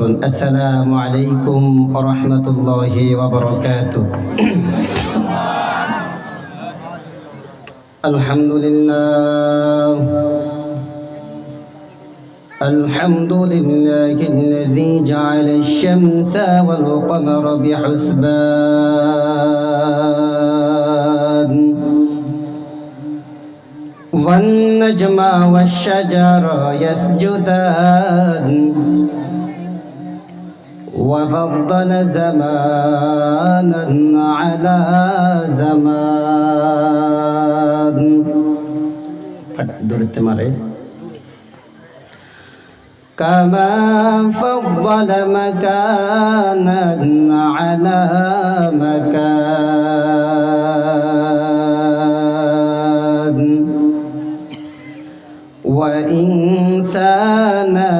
করুন। আসসালামু আলাইকুম ওয়া রাহমাতুল্লাহি ওয়া বারাকাতুহু। আলহামদুলিল্লাহ الذي جعل الشمس والقمر بحسبان والنجم والشجر يسجدان وفضل زمانا على زمان كما فضل مكانا على مكان وإنسانا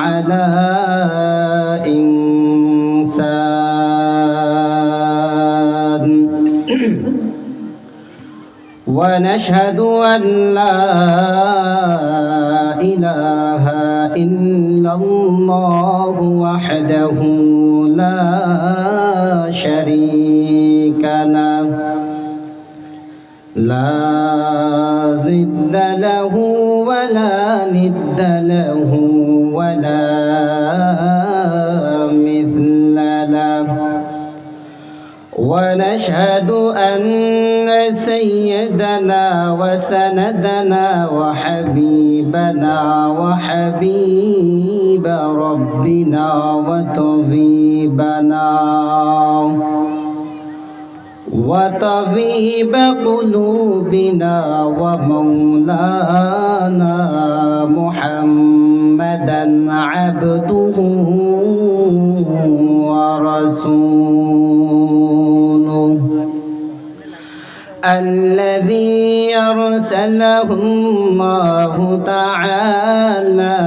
على إنسان ونشهد أن لا إله إلا الله وحده لا شريك له لا ضد له ولا ند له ولا مثل له ونشهد أن سيدنا وسندنا وحبيبنا وحبيب ربنا وطبيب قلوبنا ومولانا محمدا عبده ورسوله الذي أرسله الله تعالى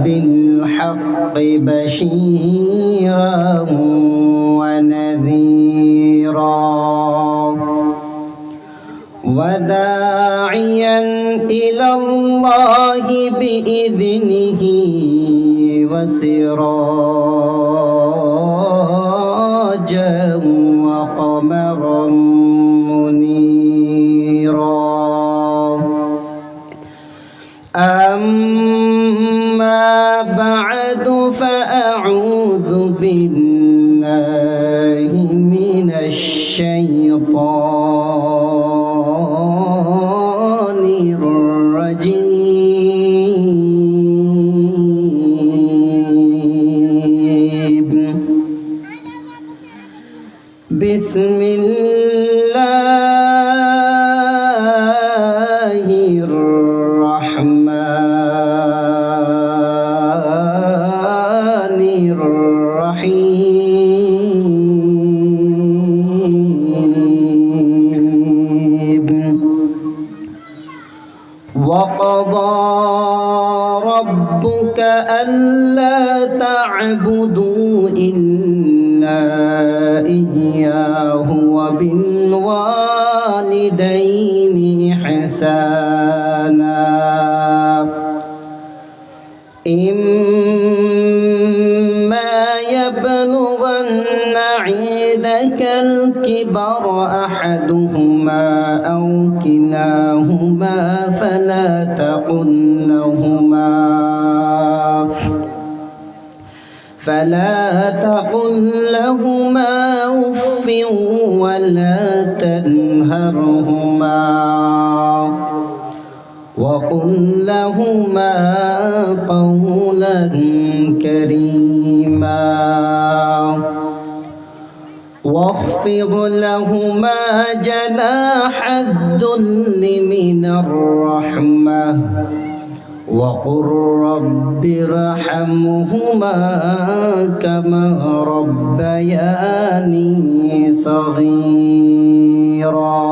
بالحق بشيرا ونذيرا وداعيا إلى الله بإذنه وسراجا وقمرا أما بعد فأعوذ بالله من الشيطان الرجيم بسم الله الرحمن الرحيم وقضى ربك ألا تعبدوا إلا إياه وبالوالدين إحسانا إما يبلغن عندك الكبر أحدهما أو كلاهما فلا تقل لهما أف ولا تنهرهما وقل لهما قولا كريما واخفض لهما جناح الذل من الرحمة وقل رب ارحمهما كما ربياني صغيرا.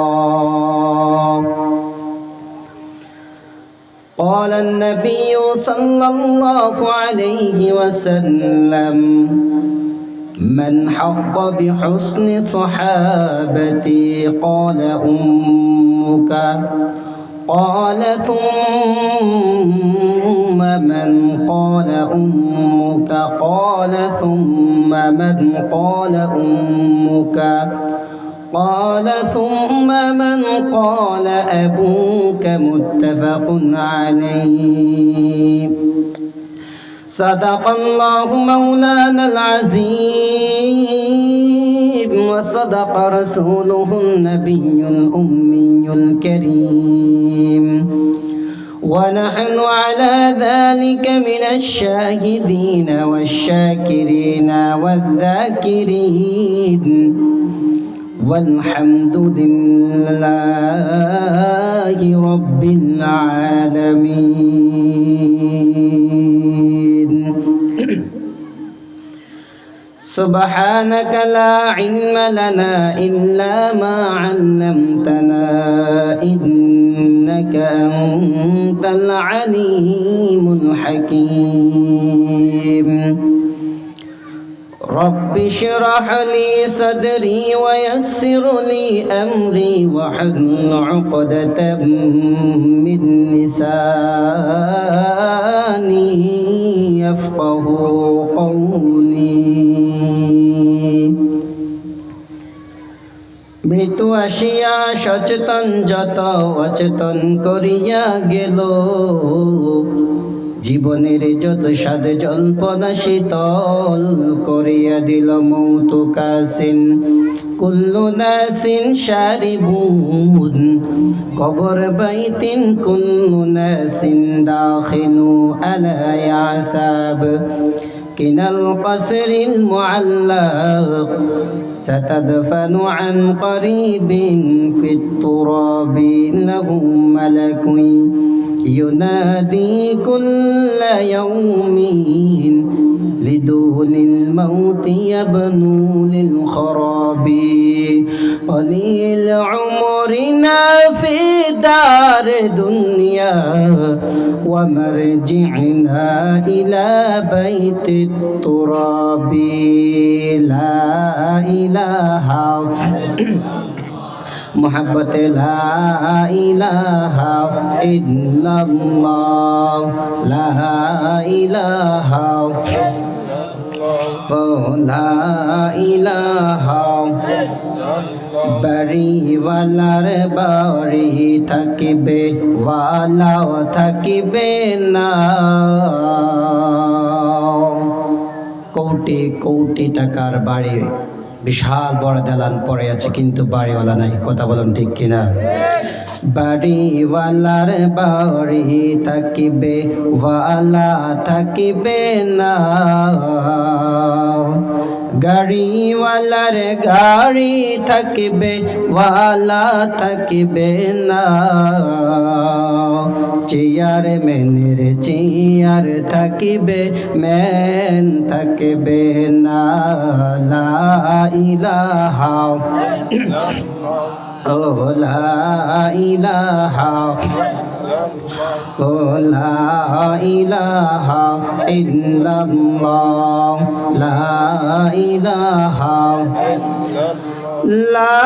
قال النبي صلى الله عليه وسلم من حق بحسن صحابتي قال أمك قال ثم من قال أمك قال ثم من قال أمك قال ثم من قال أبوك متفق عليه صدق الله مولانا العظيم وصدق رسوله النبي الأمي الكريم ونحن على ذلك من الشاهدين والشاكرين والذاكرين والحمد لله رب العالمين سبحانك لا علم لنا إلا ما علمتنا إنك أنت العليم الحكيم رب اشرح لي صدري ويسر لي أمري واحلل عقدة من لساني يفقه قولي মৃত্যু আসিয়া সচেতন যত অচেতন করিয়া গেল জীবনের যত স্বাদ জল্পনা শীতল করিয়া দিল মৌত কাসিন কুল্লু নাসিন শারিবুন কবর বাইতিন কুল্লু নাসিন দাখিলু আলা ইয়াসাব كنا القصر المعلق ستدفن عن قريب في التراب له ملك ينادي كل يوم لدول الموت يبنو للخراب قليل عمرنا في دار دنيا ومرجعنا إلى بيت التراب لا إله محبت لا إله إلا الله لا إله لا إله বাড়িওয়ালার বাড়ি থাকিবে ওয়ালাও থাকিবে না কোটি কোটি টাকার বাড়ি বিশাল বড় দালান পড়ে আছে কিন্তু বাড়িওয়ালা নাই কথা বলুন ঠিক কিনা বাড়িওয়ালার বাড়ি থাকিবে ওয়ালা থাকিবে না গাড়িওয়ালার গাড়ি থাকিবে ওয়ালা থাকিবে না চেয়ার মেনের চেয়ার থাকিবে মেন থাকিবে না লা ইলাহা ও লা ইলাহা ও লা ইলাহা ইল্লাল্লাহ লা ইলাহা লা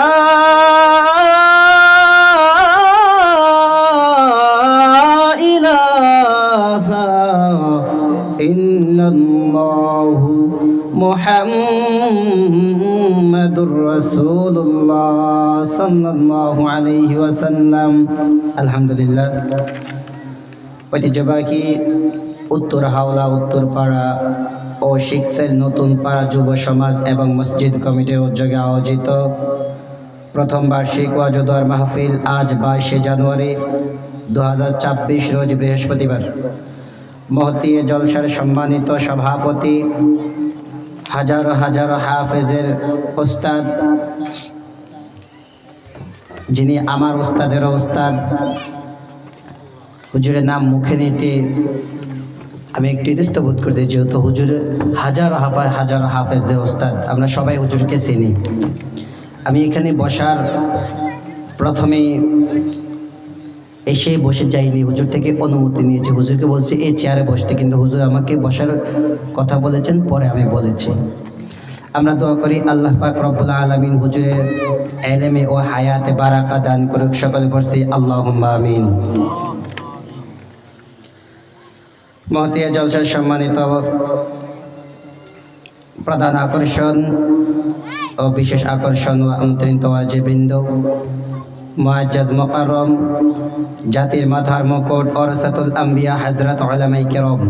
ইলাহা ইল্লাল্লাহ মুহাম্মাদুর রাসূলুল্লাহ সাল্লাল্লাহু আলাইহি ওয়াসাল্লাম আলহামদুলিল্লাহ ঐতিহ্যবাহী উত্তর হাওলা উত্তরপাড়া ও শিখসেল নতুন পাড়া যুব সমাজ এবং মসজিদ কমিটির উদ্যোগে আয়োজিত প্রথম বার্ষিক ওয়াজ ও দোয়ার মাহফিল আজ 22 জানুয়ারি 2024 রোজ বৃহস্পতিবার মহতী জলসার সম্মানিত সভাপতি হাজারো হাজারো হাফেজের ওস্তাদ যিনি আমার ওস্তাদেরও ওস্তাদ হুজুরের নাম মুখে নিতে আমি একটু ইতস্ত বোধ করতে যেহেতু হুজুরের হাজারো হাফেজদের ওস্তাদ আমরা সবাই হুজুরকে চিনি আমি এখানে বসার প্রথমে এসে বসে যাইনি হুজুর থেকে অনুমতি নিয়েছি হুজুরকে বলছি এই চেয়ারে বসতে কিন্তু হুজুর আমাকে বসার কথা বলেছেন পরে আমি বলেছি আমরা দোয়া করি আল্লাহ পাক রব্বুল আলামিন হুজুরের ইলমে ও হায়াতে বারাকা দান করুক সকলে পড়ছি আল্লাহুম্মা আমিন মহতিয়া জলসার সম্মানিত প্রধান আকর্ষণ ও বিশেষ আকর্ষণ ও আমন্ত্রিত ওয়াজিবৃন্দ, মুআজ্জাজ মুকাররম, জাতির মাথার মুকুট ওরসাতুল আম্বিয়া হযরত উলামায়ে কেরাম,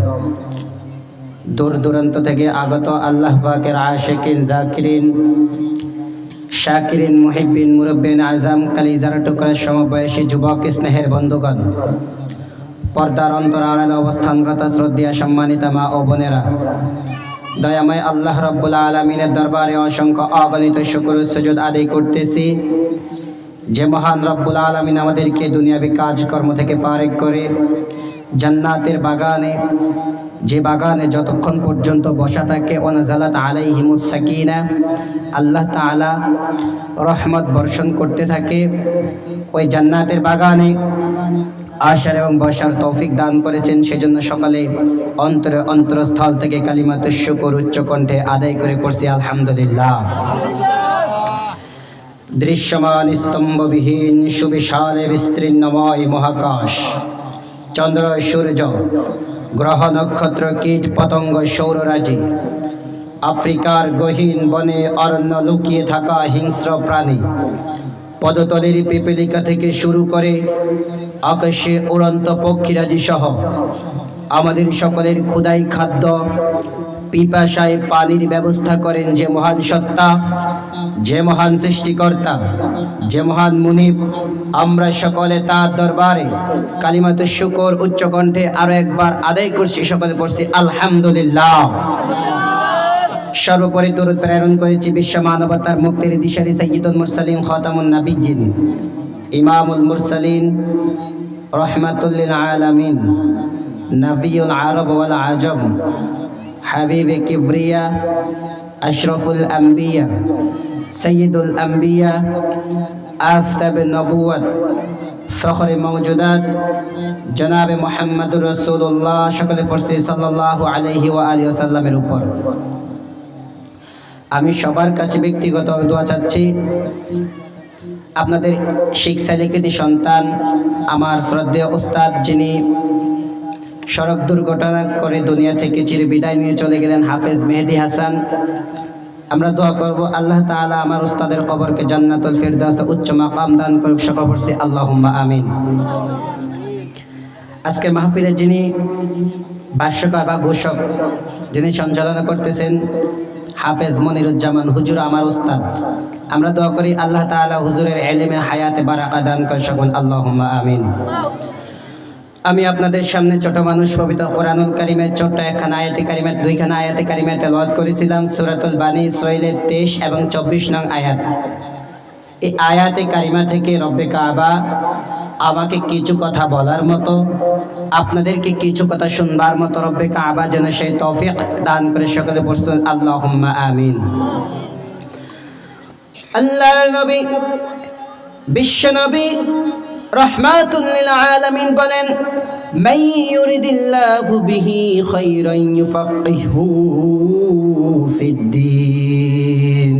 দূর দূরান্ত থেকে আগত আল্লাহ পাকের আশিকিন, জাকিরিন, শাকিরিন, মুহিব্বিন, মুরব্বিন আজম, কালিজার টুকরা সমবয়সী যুবক স্নেহের বন্ধুগণ, পর্দার অন্তরালে অবস্থানরত শ্রদ্ধেয় সম্মানিত মা ও বোনেরা, দয়াময় আল্লাহ রাব্বুল আলামিনের দরবারে অসংখ্য অগণিত শুকর ও সুজুদ আদায় করতেছি যে মহান রব্বুল আলামিন আমাদেরকে দুনিয়াবি কাজকর্ম থেকে ফারিগ করে জান্নাতের বাগানে, যে বাগানে যতক্ষণ পর্যন্ত বসা থাকে ওয়ানাজালাত আলাইহিমুস সাকিনা, আল্লাহ তাআলা রহমত বর্ষণ করতে থাকে, ওই জান্নাতের বাগানে আসার এবং বসার তৌফিক দান করেছেন। সেজন্য সকালে অন্তরস্থল থেকে কালিমাতুশ শুকর উচ্চ কণ্ঠে আদায় করে পড়ছি আলহামদুলিল্লাহ। দৃশ্যমান স্তম্ভবিহীন সুবিশালে বিস্তীর্ণময় মহাকাশ, চন্দ্র সূর্য, গ্রহ নক্ষত্র, কীট পতঙ্গ, সৌররাজি, আফ্রিকার গহীন বনে অরণ্য লুকিয়ে থাকা হিংস্র প্রাণী, পদতলের পিপীলিকা থেকে শুরু করে আকাশে উড়ন্ত পক্ষীরাজি সহ আমাদের সকলের ক্ষুধাই খাদ্য, পিপাসায় পানির ব্যবস্থা করেন যে মহান সত্তা, যে মহান সৃষ্টিকর্তা, যে মহান মুনিব, আমরা সকলে তার দরবারে কালিমাতুশ শুকর উচ্চ কণ্ঠে আরো একবার আদায় করছি। সকলে পড়ছি আলহামদুলিল্লাহ। সর্বোপরি দরুদ প্রেরণ করেছি বিশ্ব মানবতার মুক্তির দিশারি সাইয়্যিদুল মুরসালিন, খাতামুন নবিয়্যিন, ইমামুল মুরসালিন, রাহমাতুল লিল আলামিন, নবিয়ুল আরব ওয়াল আজম, হাবিবে কিবরিয়া, আশরাফুল আম্বিয়া, সাইয়্যিদুল আম্বিয়া, আফতাবে নবুয়ত, ফখরে মওজুদাত, জনাবে মুহাম্মদুর রাসূলুল্লাহ, সকলে পড়ছি সাল্লাল্লাহু আলাইহি ওয়া আলিহি ওয়াসাল্লামের উপর। আমি সবার কাছে ব্যক্তিগত দোয়া চাচ্ছি। আপনাদের শেখ সালেকৃতি সন্তান, আমার শ্রদ্ধেয় ওস্তাদ, যিনি সড়ক দুর্ঘটনা করে দুনিয়া থেকে চিরবিদায় নিয়ে চলে গেলেন, হাফেজ মেহেদী হাসান, আমরা দোয়া করব আল্লাহ তাআলা আমার উস্তাদের কবরকে জান্নাতুল ফিরদাউস উচ্চ মাকাম দান করুক। সকলে পড়ছি আল্লাহুম্মা আমিন। আজকের মাহফিলে যিনি ভাষ্যকার বা ঘোষক, যিনি সঞ্চালনা করতেছেন, হাফেজ মনিরুজ্জামান হুজুর, আমার উস্তাদ, আমরা দোয়া করি আল্লাহ তাআলা হুজুরের ইলমে হায়াতে বারাকা দান করে। সকল আল্লাহুম্মা আমিন। আমি আপনাদের সামনে ছোট মানুষ পবিত্র কোরআনুল কারীমের ছোট্ট একখানা আয়াতে কারিমার দুইখানা আয়াতে কারিমা তেলাওয়াত করেছিলাম, সূরাতুল বানী ইসরাঈলের 23 এবং 24 নং আয়াত। এই আয়াতে কারিমা থেকে রব্বে কাবা আমাকে কিছু কথা বলার মতো, আপনাদেরকে কিছু কথা শুনবার মতো রব্বে কাবা যেন সেই তৌফিক দান করে। সকলে পড়ছেন আল্লাহুম্মা আমিন। আল্লাহর নবী, বিশ্ব নবী, রাহমাতুল লিল আলামিন বলেন, মান ইউরিদিল্লাহু বিহি খায়রান ইউফাক্কিহু ফিদ্দীন।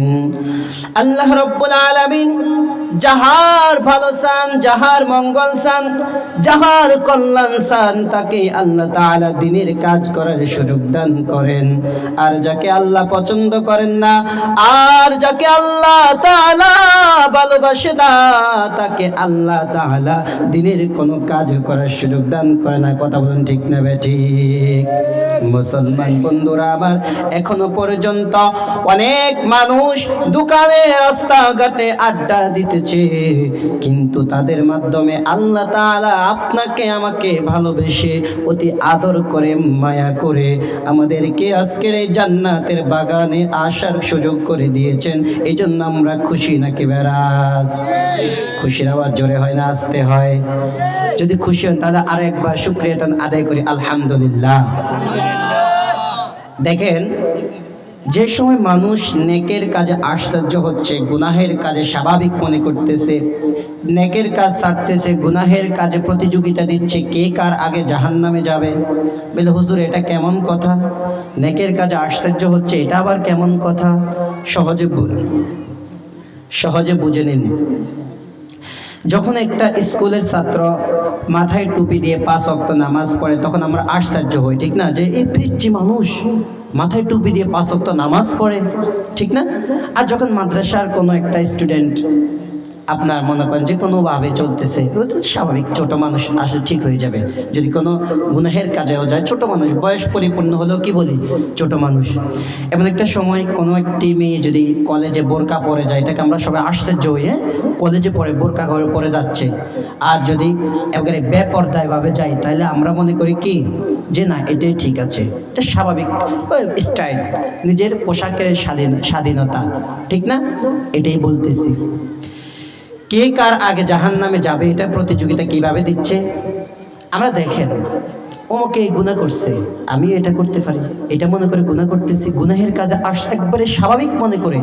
আল্লাহ রাব্বুল আলামিন যাহার ভালো চান, যাহার মঙ্গল চান, যাহার কল্যাণ চান, তাকে আল্লাহ তাআলা দ্বীনের কাজ করার সুযোগ দান করেন। আর যাকে আল্লাহ পছন্দ করেন না, আর যাকে আল্লাহ তাআলা ভালোবাসে না, তাকে আল্লাহ তাআলা দ্বীনের কোনো কাজ করার সুযোগ দান করে না। কথা বলেন ঠিক না বেঠিক? মুসলমান বন্ধুরা আমার, এখনো পর্যন্ত অনেক মানুষ দোকানে, রাস্তাঘাটে আড্ডা দিতেছে, কিন্তু তাদের মাধ্যমে আল্লাহ তাআলা আপনাকে আমাকে ভালোবেসে অতি আদর করে, মায়া করে আমাদেরকে আজকের এই জান্নাতের বাগানে আসার সুযোগ করে দিয়েছেন। এই জন্য আমরা খুশি নাকি বেরাজ? খুশির আওয়াজ জোরে হয় না আস্তে হয়? যদি খুশি হন তাহলে আরো একবার শুকরিয়া আদায় করি আলহামদুলিল্লাহ। দেখেন, যে সময় মানুষ নেকের কাজে আশ্চর্য হচ্ছে, গুনাহের কাজে স্বাভাবিক মনে করতেছে, নেকের কাজ ছাড়তেছে, গুনাহের কাজে প্রতিযোগিতা দিচ্ছে, কে কার আগে জাহান্নামে যাবে, বলে হুজুর এটা কেমন কথা? নেকের কাজে আশ্চর্য হচ্ছে, এটা আবার কেমন কথা? সহজে বুঝে নিন। যখন একটা স্কুলের ছাত্র মাথায় টুপি দিয়ে 5 ওয়াক্ত নামাজ পড়ে তখন আমরা আশ্চর্য হই, ঠিক না? যে এই পিচ্চি মানুষ মাথায় টুপি দিয়ে 5 ওয়াক্ত নামাজ পড়ে, ঠিক না? আর যখন মাদ্রাসার কোনো একটা স্টুডেন্ট আপনার মনে করেন যে কোনোভাবে চলতেছে, ওটা তো স্বাভাবিক, ছোট মানুষ আসলে ঠিক হয়ে যাবে। যদি কোনো গুনাহের কাজেও যায়, ছোট মানুষ, বয়স পরিপূর্ণ হলেও কি বলি ছোট মানুষ। এমন একটা সময় কোনো একটি মেয়ে যদি কলেজে বোরকা পরে যায়, এটাকে আমরা সবাই আশ্চর্য হয়ে, কলেজে পরে বোরকা পরে যাচ্ছে। আর যদি একেবারে বেপরদায়ভাবে যায়, তাহলে আমরা মনে করি কি যে না এটাই ঠিক আছে, এটা স্বাভাবিক স্টাইল, নিজের পোশাকের স্বাধীনতা, ঠিক না? এটাই বলতেছি। কে কার আগে জাহান্নামে যাবে এটা প্রতিযোগিতা কিভাবে দিচ্ছে আমরা দেখেন। অমুকে গুনাহ করছে, আমি এটা করতে পারি, এটা মনে করে গুনাহ করতেছি, গুনাহের কাজে একবারে স্বাভাবিক মনে করে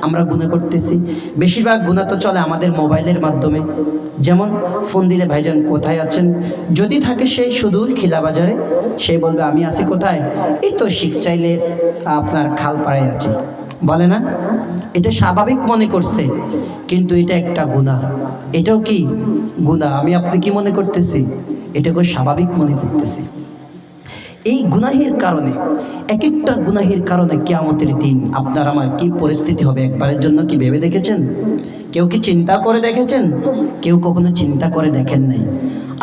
আমরা গুনাহ করতেছি। বেশিরভাগ গুনাহ তো চলে আমাদের মোবাইলের মাধ্যমে। যেমন ফোন দিলে ভাইজান কোথায় আছেন, যদি থাকে সেই সুদূর খিলাবাজারে, সে বলবে আমি আছি কোথায়, এই তো শিখচাইলে আপনার খালপাড়ায় আছি, বলে না? এটা স্বাভাবিক মনে করছে, কিন্তু এটা একটা গুনাহ। এটাও কি গুনাহ? আমি আপনি কি মনে করতেছি? এটাকে স্বাভাবিক মনে করতেছি। এই গুনাহের কারণে, এক একটা গুনাহের কারণে কিয়ামতের দিন আপনার আমার কি পরিস্থিতি হবে একবারের জন্য কি ভেবে দেখেছেন? কেউ কি চিন্তা করে দেখেছেন? কেউ কখনো চিন্তা করে দেখেন নাই।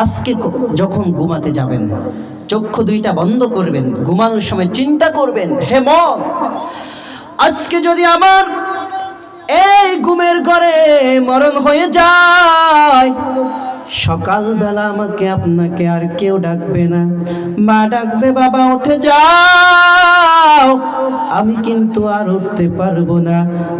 আজকে যখন ঘুমাতে যাবেন, চক্ষু দুইটা বন্ধ করবেন, ঘুমানোর সময় চিন্তা করবেন, হে মন, আজকে যদি আমার এই ঘুমের ঘরে মরণ হয়ে যায়, সকালবেলা আমাকে আপনাকে আর কেউ ডাকবে না, মা ডাকবে বাবা উঠে যাও, আমি কিন্তু আর উঠতে পারবো না।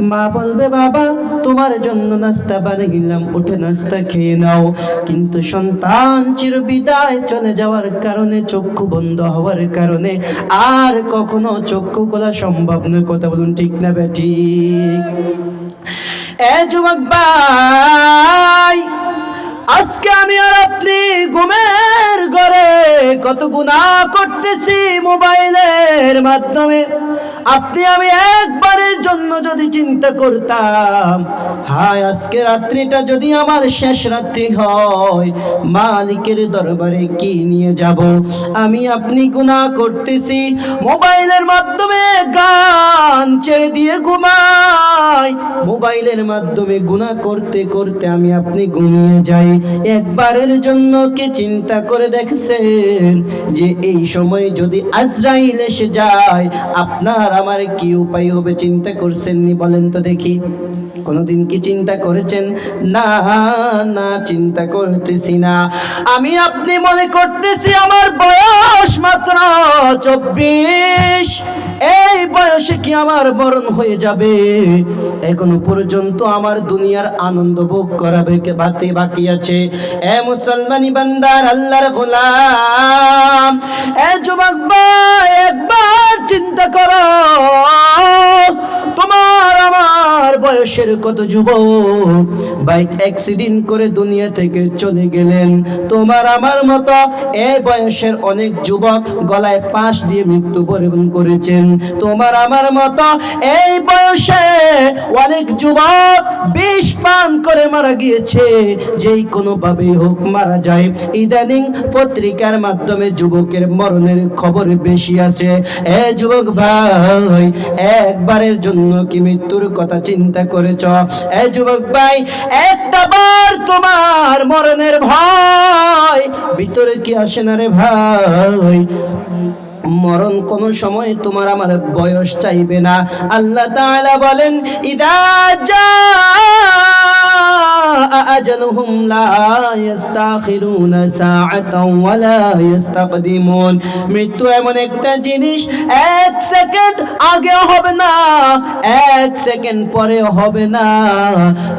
মা বলবে বাবা তোমার জন্য নাস্তা বানাইলাম, উঠে নাস্তা খেয়ে নাও। কিন্তু সন্তান চিরবিদায় চলে যাওয়ার কারণে, চক্ষু বন্ধ হওয়ার কারণে আর কখনো চক্ষু খোলা সম্ভব নয়। কথা বলুন ঠিক না বেঠিক? এ যুবক ভাই, আজকে আমি আর আপনি ঘুমের ঘরে কত গুনাহ করতেছি মোবাইলের মাধ্যমে। আপনি আমি একবারের জন্য যদি চিন্তা করতাম, হায় আজকে রাত্রিটা যদি আমার শেষ রাত্রি হয়, মালিকের দরবারে কি নিয়ে যাব? আমি আপনি গুনাহ করতেছি, মোবাইলের মাধ্যমে গান ছেড়ে দিয়ে ঘুমাই, মোবাইলের মাধ্যমে গুনাহ করতে করতে আমি আপনি ঘুমিয়ে যাই। একবারের জন্য কি চিন্তা করে দেখছেন যে এই সময় যদি আজরাইল এসে যায় আপনার আমার কি উপায় হবে? চিন্তা করছেননি? বলেন তো দেখি, কোনদিন কি চিন্তা করেছেন? না না, চিন্তা করতেছি না। আমি আপনি মনে করতেছি আমার বয়স মাত্র 24, এই বয়সে কি আমার মরণ হয়ে যাবে? এখনো পর্যন্ত আমার দুনিয়ার আনন্দ ভোগ করাবে কে বাকি আছে। এ মুসলমানি বান্দার আল্লাহর গোলাম, এ যুবক ভাই, একবার চিন্তা করো, তোমার আমার বয়সের কত যুবক বাইক অ্যাক্সিডেন্ট করে দুনিয়া থেকে চলে গেলেন। তোমার আমার মতো এই বয়সের অনেক যুবক গলায় ফাঁস দিয়ে মৃত্যুবরণ করেছেন। তোমার আমার মতো এই বয়সে অনেক যুবক বিষ পান করে মারা গিয়েছে, যেই কোনো ভাবে হোক মারা যায়। ইদানিং পত্রিকার মাধ্যমে যুবকের মরণের খবর বেশি আছে। এ যুবক ভাই, একবারের জন্য কি মৃত্যুর কথা চিন্তা করেছ? এ যুবক ভাই, একটা বার তোমার মরণের ভয় ভিতরে কি আসে না রে ভাই? মরণ কোন সময় তোমার আমার বয়স চাইবে না। আল্লাহ তাআলা বলেন, ইদা জাআ আজালুহুম লা ইস্তাখিরুনা সাআতাও ওয়া লা ইস্তাকদিমুন। মৃত্যু এমন একটা জিনিস, এক সেকেন্ড আগে হবে না, এক সেকেন্ড পরে হবে না,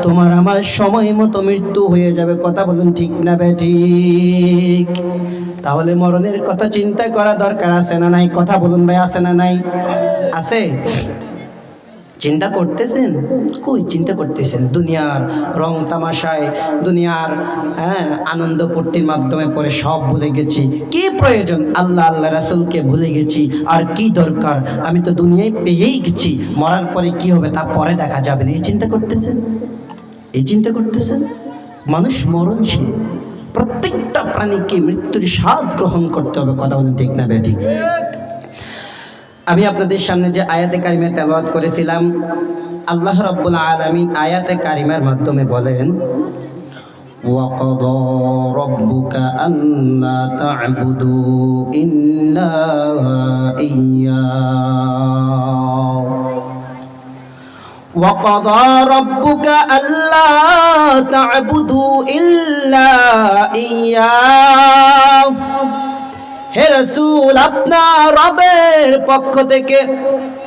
তোমার আমার সময় মতো মৃত্যু হয়ে যাবে। কথা বলুন ঠিক না বেঠিক? তাহলে মরণের কথা চিন্তা করা দরকার আছে না নাই? কথা বলুন ভাই, আছে না নাই? আছে। চিন্তা করতেছেন? কই চিন্তা করতেছেন? দুনিয়ার রং তামাশায়, দুনিয়ার আনন্দ ফুর্তির মাধ্যমে পরে সব ভুলে গেছি। কি প্রয়োজন? আল্লাহ আল্লাহ রাসূলকে ভুলে গেছি। আর কি দরকার? আমি তো দুনিয়ায় পেয়েই গেছি, মরার পরে কি হবে তা পরে দেখা যাবে না। এই চিন্তা করতেছেন? এই চিন্তা করতেছেন? মানুষ মরণশীল, প্রত্যেকটা প্রাণীকে মৃত্যুর স্বাদ গ্রহণ করতে হবে। কথা বলেন ঠিক না বেঠিক? আমি আপনাদের সামনে যে আয়াতে কারিমা তেলাওয়াত করেছিলাম, আল্লাহ রাব্বুল আলামিন আয়াতে কারিমার মাধ্যমে বলেন, وَقَضَى رَبُّكَ أَلَّا تَعْبُدُوا إِلَّا إِيَّاهُ وَقَضَى رَبُّكَ أَلَّا تَعْبُدُوا إِلَّا إِيَّاهُ। হে রাসূল, আপনার রবের পক্ষ থেকে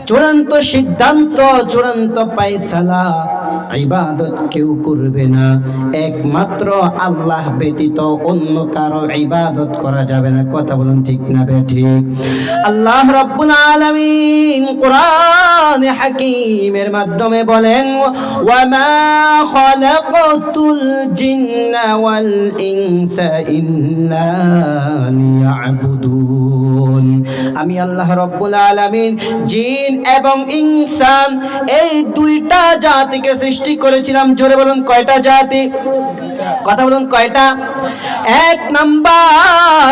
চূড়ান্ত সিদ্ধান্ত, চূড়ান্ত ফায়সালা, ইবাদত কেউ করবে না, একমাত্র আল্লাহ ব্যতীত অন্য কারো ইবাদত করা যাবে না। কথা বলুন ঠিক না বেঠিক? আল্লাহ রাব্বুল আলামিন কোরআনে হাকীমের মাধ্যমে বলেন, ওয়া মা খালাকাতুল জিন্না ওয়াল ইনসা ইল্লা লিয়াবুদুন। আমি আল্লাহ রাব্বুল আলামিন জিন এবং ইনসান এই দুইটা জাতিকে সৃষ্টি করেছিলাম। জোরে বলুন কয়টা জাতি? কথা বলুন কয়টা? এক নাম্বার,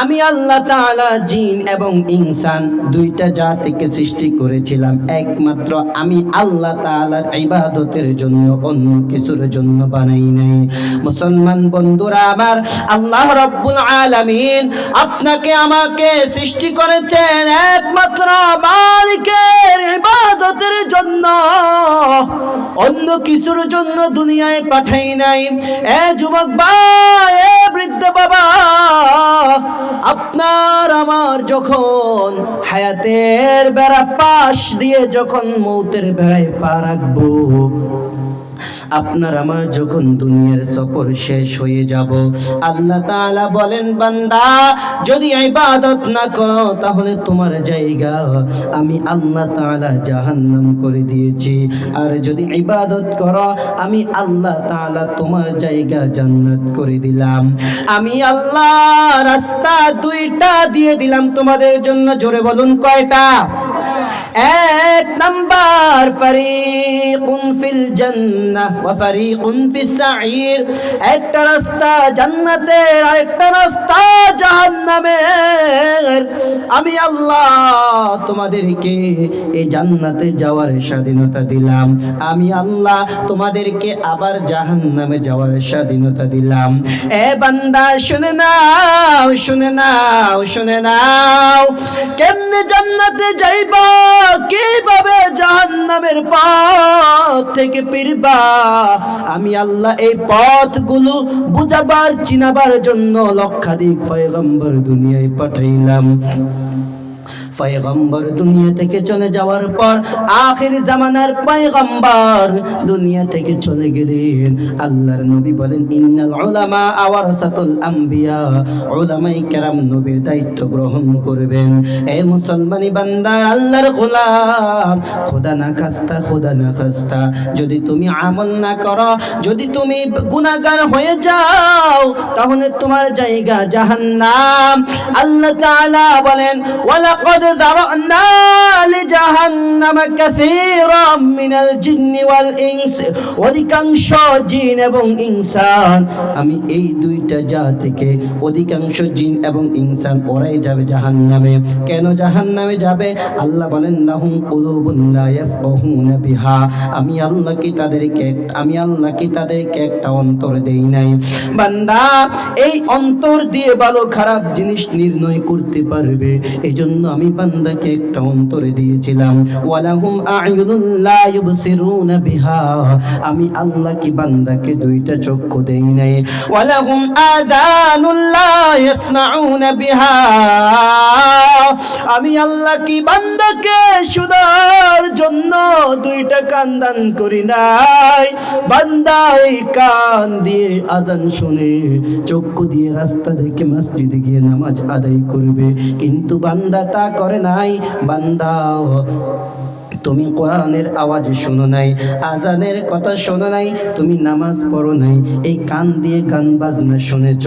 আমি আল্লাহ তাআলা জিন এবং ইনসান দুইটা জাতিকে সৃষ্টি করেছিলাম একমাত্র আমি আল্লাহ তাআলার ইবাদতের জন্য, অন্য কিছুর জন্য বানাই নাই। মুসলমান বন্ধুরা আমার, আল্লাহ রাব্বুল আলামিন আপনাকে আমাকে সৃষ্টি করেছেন একমাত্র মালিকের ইবাদতের জন্য, অন্য কিছুর জন্য দুনিয়ায় পাঠাই নাই। এ যুবক ভাই, এ বৃদ্ধ বাবা, আপনার আমার যখন হায়াতের বেড়া পাশ দিয়ে যখন মৌতের বেড়ায় পা রাখবো, আপনার আমার যখন দুনিয়ার সফর শেষ হয়ে যাব, আল্লাহ তাআলা বলেন, বান্দা যদি ইবাদত না করো তাহলে তোমার জায়গা আমি আল্লাহ তাআলা জাহান্নাম করে দিয়েছি, আর যদি ইবাদত করো আমি আল্লাহ তাআলা তোমার জায়গা জান্নাত করে দিলাম। আমি আল্লাহ রাস্তা দুইটা দিয়ে দিলাম তোমাদের জন্য। জোরে বলুন কয়টা? এক নাম্বার, ফারিকুন ফিল জান্নাহ ওয়া ফারিকুন ফিস সাঈর। একটা রাস্তা জান্নাতের, আর একটা রাস্তা জাহান্নামের। আমি আল্লাহ তোমাদেরকে এই জান্নাতে যাওয়ার স্বাধীনতা দিলাম, আমি আল্লাহ তোমাদেরকে আবার জাহান্নামে যাওয়ার স্বাধীনতা দিলাম। এ বান্দা শুনে নাও, শুনে নাও, শুনে নাও, কেমনে জান্নাতে যাইবা, কিভাবে জাহান্নামের পথ থেকে ফিরবা, আমি আল্লাহ এই পথগুলো বুঝাবার, চিনাবার জন্য লক্ষাধিক পয়গম্বর দুনিয়ায় পাঠাইলাম। পয়গম্বর দুনিয়া থেকে চলে যাওয়ার পর আখির জামানার পয়গম্বর দুনিয়া থেকে চলে গেলেন। আল্লাহর নবী বলেন, ইন্নাল উলামা ওয়ারাসাতুল আম্বিয়া। উলামায়ে কেরাম নবীর দায়িত্ব গ্রহণ করবেন। এই মুসলমানি বান্দা, আল্লাহর গোলাম, খোদা না খাস্তা, খোদা না খাস্তা, যদি তুমি আমল না করো, যদি তুমি গুনাহগার হয়ে যাও, তাহলে তোমার জায়গা জাহান্নাম। আল্লাহ তাআলা বলেন, ওয়ালাকাদ ذرأنا لجهنم كثيرا من الجن والإنس। অধিকাংশ জিন এবং ইনসান, আমি এই দুইটা জাতিকে, অধিকাংশ জিন এবং ইনসান ওরাই যাবে জাহান্নামে। কেন জাহান্নামে যাবে? আল্লাহ বলেন, লাহুম কুলুবুন লা ইয়াফকাহুনা বিহা। আমি আল্লাহ কি তাদেরকে একটা অন্তর দেই নাই। বান্দা, এই অন্তর দিয়ে ভালো খারাপ জিনিস নির্ণয় করতে পারবে, এজন্য আমি বান্দাকে একটা অন্তর দিয়েছিলাম। ওয়ালাহুম আ'য়ুনুন লা ইউবসিরুনা বিহা। আমি আল্লাহ কি বান্দাকে দুইটা চক্ষু দেই নাই। ওয়ালাহুম আযানুন লা ইয়াসমাউনা বিহা। আমি আল্লাহ কি বান্দাকে শোনার জন্য দুইটা কান দান করি নাই। বান্দা এই কান দিয়ে আজান শুনে, চক্ষু দিয়ে রাস্তা দেখে মসজিদে গিয়ে নামাজ আদায় করবে, কিন্তু বান্দা তা করে নাই। বান্দা তুমি কোরআনের আওয়াজ শোনো নাই, আজানের কথা শোনো নাই, তুমি নামাজ পড়ো নাই, এই কান দিয়ে গান বাজনা শুনেছ।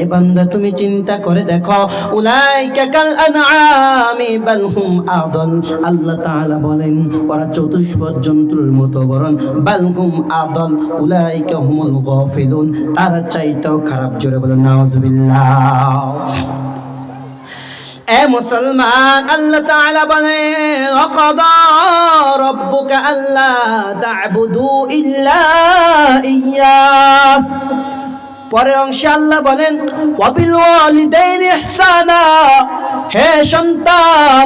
এ বান্দা তুমি চিন্তা করে দেখো, উলাইকা কাল আনআমি বাল হুম আদল। আল্লাহ তাআলা বলেন ওরা চতুষ্পদ জন্তুর মতো, বরং বাল হুম আদল উলাইকা হুমুল গাফিলুন, তারা চাইতেও খারাপ। জোরে বলেন নাউজুবিল্লাহ। এ মুসলমান, আল্লাহ তাআলা বলেন ওয়াকাদা রাব্বুকা আল্লা তা'বুদু ইল্লা ইয়্যাহ। পরের অংশে আল্লাহ বলেন ওয়াবিল ওয়ালিদাইনি ইহসানা, হে সন্তান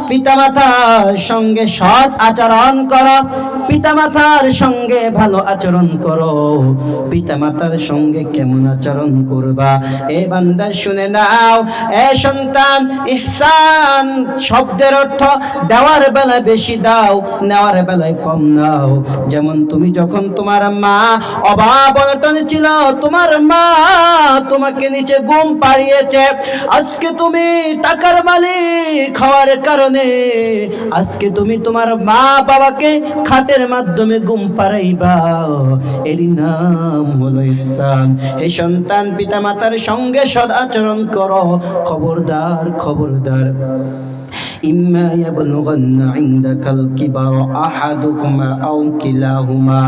পিতামাতার সঙ্গে সৎ আচরণ করো, পিতামাতার সঙ্গে ভালো আচরণ করো। পিতামাতার সঙ্গে কেমন আচরণ করবা? এ বান্দা শুনে নাও, এ সন্তান, ইহসান শব্দের অর্থ দেওয়ার বেলায় বেশি দাও, নেওয়ার বেলায় কম নাও। যেমন তুমি যখন তোমার মা অভাব অনটনে ছিল, তোমার মা তোমাকে নিচে ঘুম পাড়িয়েছে, আজকে তুমি টাকার মালিক হওয়ার কারণে আজকে তুমি তোমার মা বাবাকে খাটের মাধ্যমে ঘুম পাড়াইবা, এরই নাম হলো ইহসান। হে সন্তান, পিতা মাতার সঙ্গে সদ আচরণ করো। খবরদার খবরদার, ইম্মা ইয়াবলুগান্না ইনদাকাল কিবার আহাদুহুমা আও কিলাহুমা,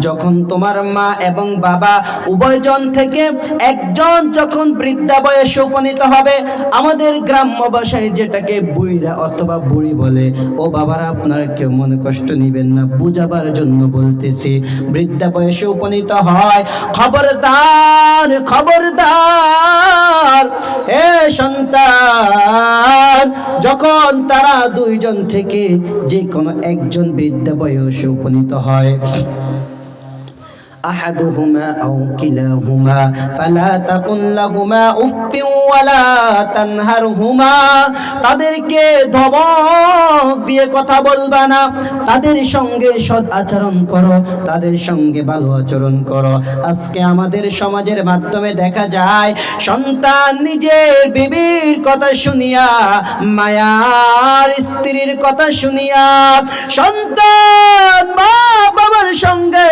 যখন তোমার মা এবং বাবা উভয়জন থেকে একজন যখন বৃদ্ধা বয়সে উপনীত হবে, আমাদের গ্রাম্য ভাষায় যেটাকে বুড়িরা অথবা বুড়ি বলে, ও বাবারা আপনারা কেউ মনে কষ্ট নেবেন না, বুঝাবার জন্য বলতেছি। বৃদ্ধা বয়সে উপনীত হয়, খবরদার খবরদার হে সন্তান, যখন তারা দুইজন থেকে যে কোনো একজন বৃদ্ধা বয়সে উপনীত হয়, আহাদুহুমা আও কিলাহুমা ফালা তাকুল লাহুমা উফফিন ওয়ালা তানহারহুমা, তাদেরকে ধমক দিয়ে কথা বলবা না, তাদের সঙ্গে সৎ আচরণ করো, তাদের সঙ্গে ভালো আচরণ করো। আজকে আমাদের সমাজের মাধ্যমে দেখা যায় সন্তান নিজের বিবির কথা শুনিয়া, মায়ার স্ত্রীর কথা শুনিয়া সন্তান মা বাবার সঙ্গে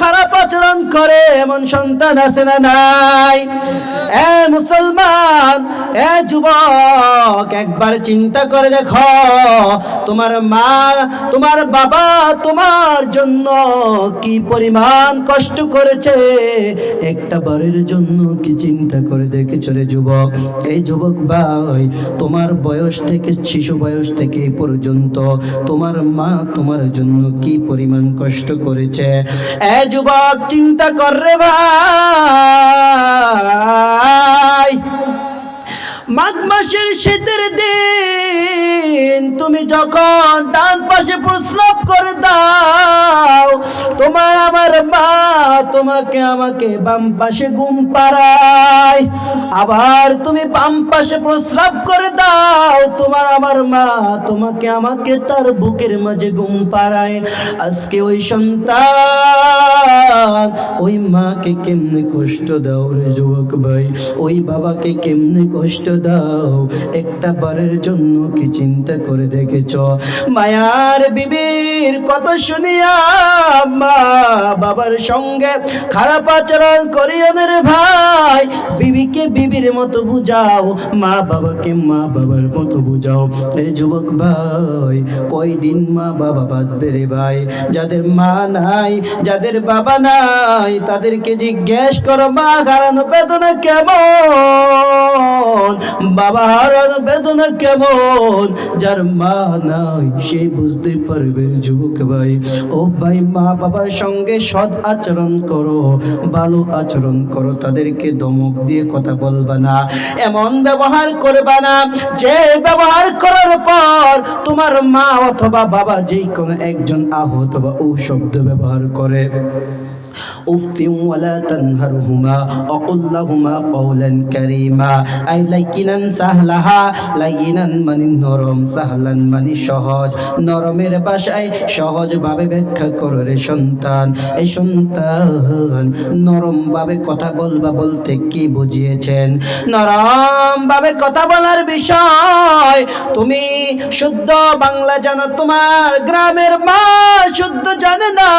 খারাপ আচরণ করে, এমন সন্তান আছে না নাই? এ মুসলমান, এ যুবক, একবার চিন্তা করে দেখো, তোমার মা তোমার বাবা তোমার জন্য কি পরিমাণ কষ্ট করেছে, একটা বারের জন্য কি চিন্তা করে দেখেছো রে যুবক? এই যুবক ভাই, তোমার বয়স থেকে শিশু বয়স থেকে এই পর্যন্ত তোমার মা তোমার জন্য কি পরিমাণ কষ্ট করেছে? এ যুবক চিন্তা কর রে ভাই। মাঘ মাসের শীতের দিন তুমি যখন ডান পাশে প্রস্রাব করে দাও, তোমার আমার মা তোমাকে আমাকে বাম পাশে ঘুম পাড়ায়। আবার তুমি বাম পাশে প্রস্রাব করে দাও, তোমার আমার মা তোমাকে আমাকে তার বুকের মাঝে ঘুম পাড়ায়। আজকে ওই সন্তান ওই মাকে কেমনে কষ্ট দাও রে যুবক ভাই, ওই বাবাকে কেমনে কষ্ট দাও, একটা বারের জন্য কি চিন্তা করে দেখেছ? মায়ার বিবির কথা শুনিয়া মা বাবার সঙ্গে খারাপ আচরণ করিও না রে ভাই। বিবিকে বিবির মতো বুঝাও, মা বাবাকে মা বাবার মতো বুঝাও। রে যুবক ভাই, কয়দিন মা বাবা বাঁচবে রে ভাই? যাদের মা নাই, যাদের বাবা নাই, তাদেরকে জিজ্ঞেস করো মা হারানো বেদনা কেমন, বাবা হারানো বেদনা কেমন। যার মা নাই সে বুঝতে পারবে যুবক ভাই। ও ভাই, মা বাবার সঙ্গে সৎ আচরণ করো, ভালো আচরণ করো, তাদেরকে ধমক দিয়ে কথা বলবা না, এমন ব্যবহার করবা না যে ব্যবহার করার পর তোমার মা অথবা বাবা যেই কোনো একজন আহত বা ও শব্দ ব্যবহার করে। উফিন ওয়ালা তানহারহুমা ওয়াকুল লাহুমা কওলান কারীমা। আই লাইকিনান সাহলাহা, লাইকিনান মানে নরম, সাহলান মানে সহজ। নরমের ভাষায় সহজভাবে ব্যাখ্যা করো রে সন্তান। এই সন্তান নরম ভাবে কথা বলবা বলতে কি বুঝিয়েছেন? নরম ভাবে কথা বলার বিষয় তুমি শুদ্ধ বাংলা জানো, তোমার গ্রামের মা শুদ্ধ জানে না,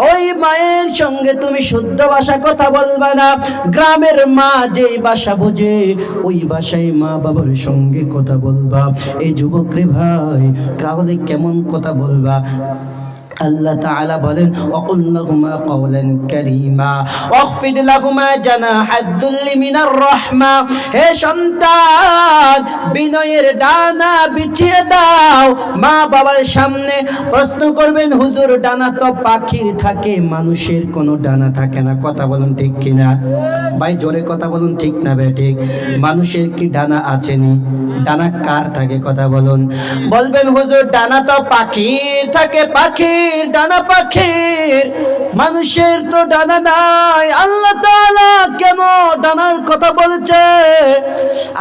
ওই মায়ের সঙ্গে তুমি শুদ্ধ ভাষা কথা বলবা না। গ্রামের মা যেই ভাষা বোঝে ওই ভাষায় মা বাবার সঙ্গে কথা বলবা। এই যুবক রে ভাই, তাহলে কেমন কথা বলবা? আল্লাহ তাআলা বলেন ওয়াকুল লাহুমা কওলান কারীমা ওয়াখফিদ লাহুমা জানাহাদ দুল্লি মিনার রাহমা। হে সন্তান, বিনয়ের ডানা বিছিয়ে দাও। মা বাবার সামনে প্রশ্ন করবেন, হুজুর ডানা তো পাখির থাকে, মানুষের কোনো ডানা থাকে না। কথা বলুন ঠিক কিনা? ভাই জোরে কথা বলুন, ঠিক না বেঠিক? মানুষের কি ডানা আছেনি? ডানা কার থাকে? কথা বলুন। বলবেন হুজুর ডানা তো পাখির থাকে, পাখির ডানা পাখির, মানুষের তো ডানা নাই। আল্লাহ তাআলা কেন ডানার কথা বলেছে?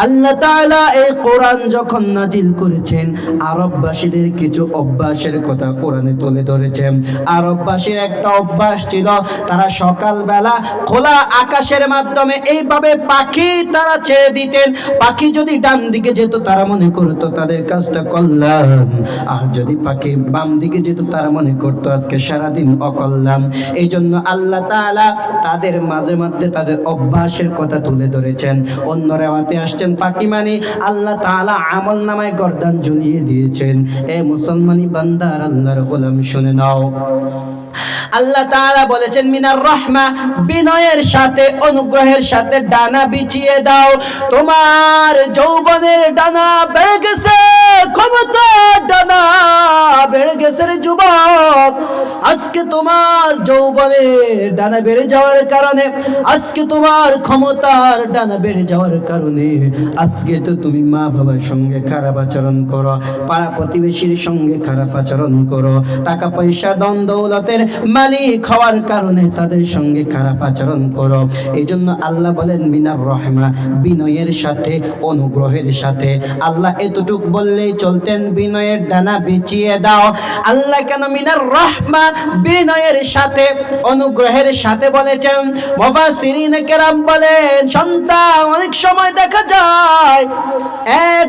আল্লাহ তাআলা এই কোরআন যখন নাজিল করেছেন, আরববাসীদের কিছু অভ্যাসের কথা কোরআনে তুলে ধরেছেন। আরববাসীর একটা অভ্যাস ছিল, তারা সকালবেলা খোলা আকাশের মাধ্যমে এইভাবে পাখি তারা ছেড়ে দিতেন। পাখি যদি ডান দিকে যেত তারা মনে করতো তাদের কাজটা কল্যাণ, আর যদি পাখি বাম দিকে যেত তারা মনে করতো আজকে সারাদিন অকল্যাণ। এই জন্য আল্লাহ তাআলা তাদের মাঝে মধ্যে তাদের অভ্যাসের কথা তুলে ধরেছেন। অন্য রেওয়াতে আসছেন পাখি মানে আল্লাহ তাআলা আমল নামায় গর্দান ঝুলিয়ে দিয়েছেন। এ মুসলমানি বান্দার আল্লাহর গোলাম শুনে নাও, আল্লাহ তাআলা বলেছেন মিনার রাহমা, বিনয়ের সাথে অনুগ্রহের সাথে ডানা বিছিয়ে দাও। তোমার যৌবনের ডানা বেড়ে গেছে, ক্ষমতার ডানা বেড়ে গেছে রে যুবক। আজকে তোমার যৌবনের ডানা বেড়ে যাওয়ার কারণে, আজকে তোমার ক্ষমতার ডানা বেড়ে যাওয়ার কারণে আজকে তো তুমি মা বাবার সঙ্গে খারাপ আচরণ করো, পাড়া প্রতিবেশীর সঙ্গে খারাপ আচরণ করো, টাকা পয়সা ধন দৌলতের মালিক হওয়ার কারণে তাদের সঙ্গে খারাপ আচরণ করো। এই জন্য আল্লাহ বলেন মিনার রহমা, বিনয়ের সাথে অনুগ্রহের সাথে। আল্লাহ এতটুক বললেই চলতেন, বিনয়ের ডানা বিছিয়ে দাও। আল্লাহ কেন মিনার রহমা, বিনয়ের সাথে অনুগ্রহের সাথে বলেছেন? মুফাসসিরিন কেরাম বলেন, সন্তান অনেক সময় দেখা যায় এক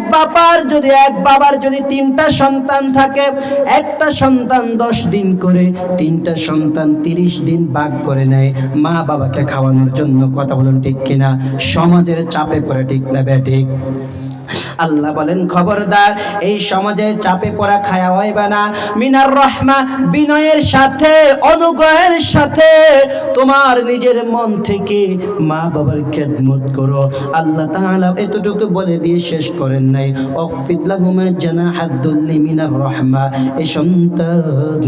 বাবার যদি 3টা সন্তান থাকে, একটা সন্তান 10 দিন করে, 3টা সন্তান 30 দিন ভাগ করে নেয় মা বাবাকে খাওয়ানোর জন্য। কথা বলুন ঠিক কিনা? সমাজের চাপে পড়ে, ঠিক না বেঠিক? আল্লাহ বলেন খবরদার, এই সমাজের চাপে পড়া খায়া হইবে না। মিনার রহমা, বিনয়ের সাথে অনুগ্রহের সাথে তোমার নিজের মন থেকে মা বাবার খেদমত করো। আল্লাহ তাআলা এতটুকু বলে দিয়ে শেষ করেন নাই, ওয়াকফিদ লাহুমা জানাহাদ দুল্লি মিনার রহমা। এই সন্তান,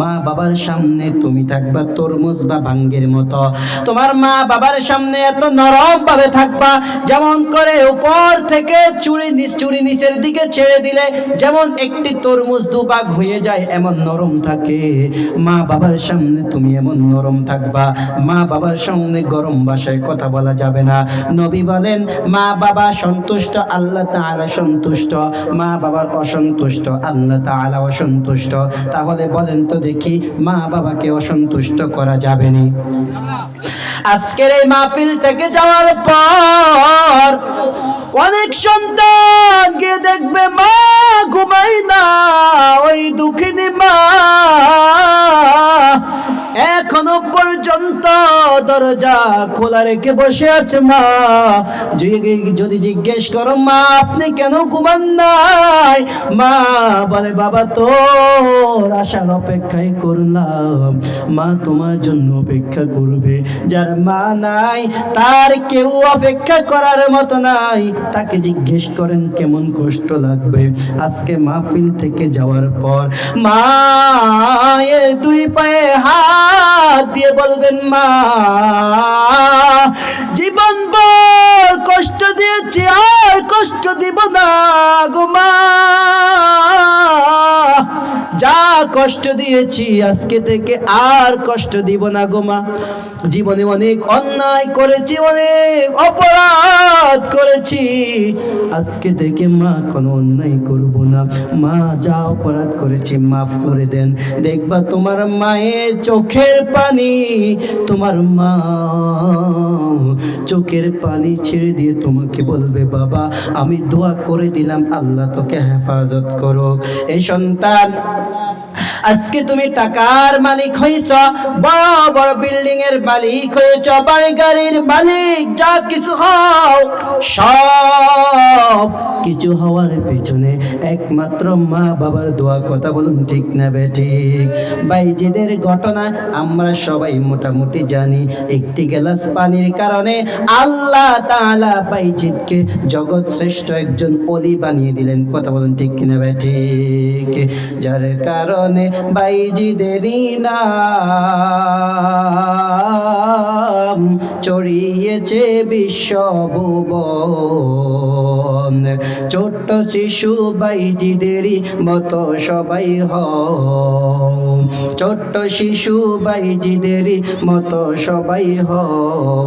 মা বাবার সামনে তুমি থাকবা তরমুজ বা ভাঙ্গের মতো। তোমার মা বাবার সামনে এত নরম ভাবে থাকবা, যেমন করে উপর থেকে চুরি নিচের দিকে ছেড়ে দিলে যেমন একটি তরমুজ দুভাগ হয়ে যায়, এমন নরম থাকে। মা বাবার সামনে তুমি এমন নরম থাকবা। মা বাবার সামনে গরম ভাষায় কথা বলা যাবে না। নবী বলেন, মা বাবা সন্তুষ্ট, আল্লাহ তাআলা সন্তুষ্ট। মা বাবার অসন্তুষ্ট, আল্লাহ তাআলা অসন্তুষ্ট। তাহলে বলেন তো দেখি, মা বাবাকে অসন্তুষ্ট করা যাবে না? আজকের এই মাহফিল থেকে যাওয়ার পর অনেক সন্তান গিয়ে দেখবে মা ঘুমাই না, ওই দুঃখিনী মা এখনো পর্যন্ত দরজা খোলা রেখে বসে আছে। মা যদি জিজ্ঞেস করো, মা আপনি কেন ঘুমান নাই? মা বলে, বাবা তোর আসার অপেক্ষাই করলাম। মা তোমার জন্য অপেক্ষা করবে। যার মা নাই তার কেউ অপেক্ষা করার মতো নাই। তাকে জিজ্ঞেস করেন কেমন কষ্ট লাগবে। আজকে মাহফিল থেকে যাওয়ার পর মায়ের 2 পায়ে হাত দিয়ে বলবেন, মা জীবন বরাবর কষ্ট দিয়েছি, আর কষ্ট দিব না গো মা। যা কষ্ট দিয়েছি আজকে থেকে আর কষ্ট দিব না গো মা। জীবনে অনেক অন্যায় করেছি, অনেক অপরাধ করেছি, আজকে থেকে মা কোনো অন্যায় করব না। মা যা অপরাধ করেছি মাফ করে দেন। দেখবা তোমার মায়ের চোখের পানি, তোমার মা চোখের পানি ছেড়ে দিয়ে তোমাকে বলবে, বাবা আমি দোয়া করে দিলাম, আল্লাহ তোকে হেফাজত করো। এই সন্তান, আজকে তুমি টাকার মালিক হইছ, বড় বড় বিল্ডিং এর মালিক হয়েছ, বাড়ি গাড়ির মালিক, যা কিছু হও, সব কিছু হওয়ার পিছনে একমাত্র মা বাবার দোয়া। কথা বলুন ঠিক না বেঠিক? বাইজিদের ঘটনা আমরা সবাই মোটামুটি জানি। একটি গ্লাস পানির কারণে আল্লাহ তাআলা বাইজিদকে জগৎ শ্রেষ্ঠ একজন ওলি বানিয়ে দিলেন। কথা বলুন ঠিক কিনা বেঠিক? যার কারণে বাইজিদেরই নাম ছড়িয়েছে বিশ্বভুবন। ছোট্ট শিশু বাইজিদেরই মতো সবাই হও, ছোট্ট শিশু বাইজিদেরই মতো সবাই হও।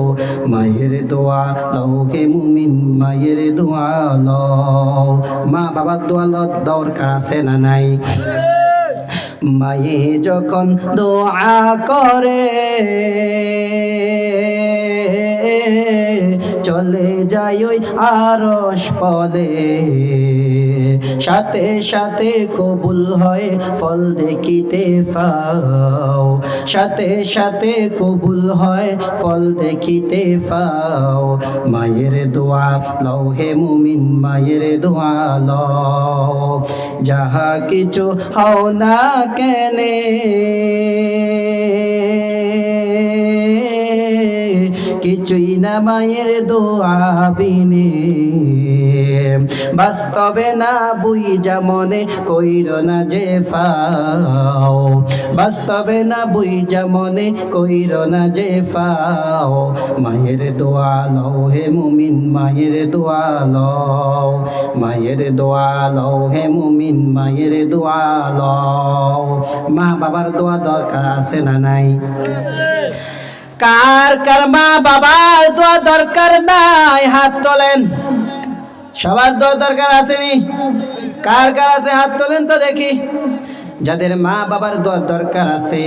মায়ের দোয়া লও হে মুমিন, মায়ের দোয়া লও। মা বাবার দোয়া দরকার আছে না নাই? মায়ে যখন দোয়া করে চলে যায় ওই আরশ পলে, সাথে সাথে কবুল হয় ফল দেখিতে পাও, সাথে সাথে কবুল হয় ফল দেখিতে পাও। মায়ের দোয়া লও হে মুমিন, মায়ের দোয়া লও। যাহা কিছু হও না কেনে কিছুই না মায়ের দোয়া বিনে। বাস্তবে না বুইজা মনে কইর না যে ফাও, বাস্তবে না বুইজা মনে কইর না যে ফাও। মায়ের দোয়া লও হে মুমিন, মায়ের দোয়া লও, মায়ের দোয়া লও হে মুমিন, মায়ের দোয়া লও। মা বাবার দোয়া দরকার আছে না নাই? কার কার মা বাবার দোয়া দরকার নাই? হাত তোলেন। সবার দোয়া দরকার আসেনি? কার কার আছে হাত তোলেন তো দেখি। যাদের মা বাবার দোয়া দরকার আছে,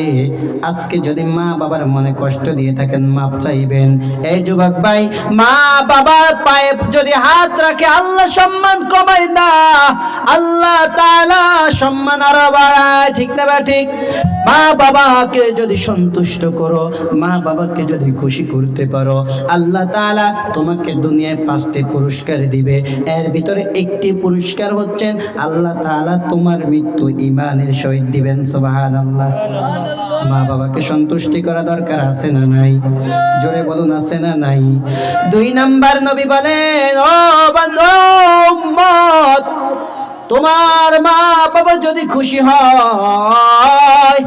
আজকে যদি মা বাবার মনে কষ্ট দিয়ে থাকেন মাপ চাইবেন। এই যুবক ভাই, মা বাবার পায়ে যদি হাত রাখে আল্লাহ সম্মান কমায় না, আল্লাহ তাআলা সম্মান আরো বাড়ায়। ঠিক না ঠিক? মা বাবাকে যদি সন্তুষ্ট করো, মা বাবাকে যদি খুশি করতে পারো, আল্লাহ তাআলা তোমাকে দুনিয়ায় 5টি পুরস্কার দিবে। এর ভিতরে একটি পুরস্কার হচ্ছেন আল্লাহ তাআলা তোমার মৃত্যু ঈমানের সহিত দিবেন। সুবহানাল্লাহ। মা বাবাকে সন্তুষ্টি করা দরকার আছে না নাই? জোরে বলুন আছে না নাই? 2 নাম্বার নবী বলেন, ও বান্দা উম্মত, তোমার মা বাবা যদি খুশি হয়,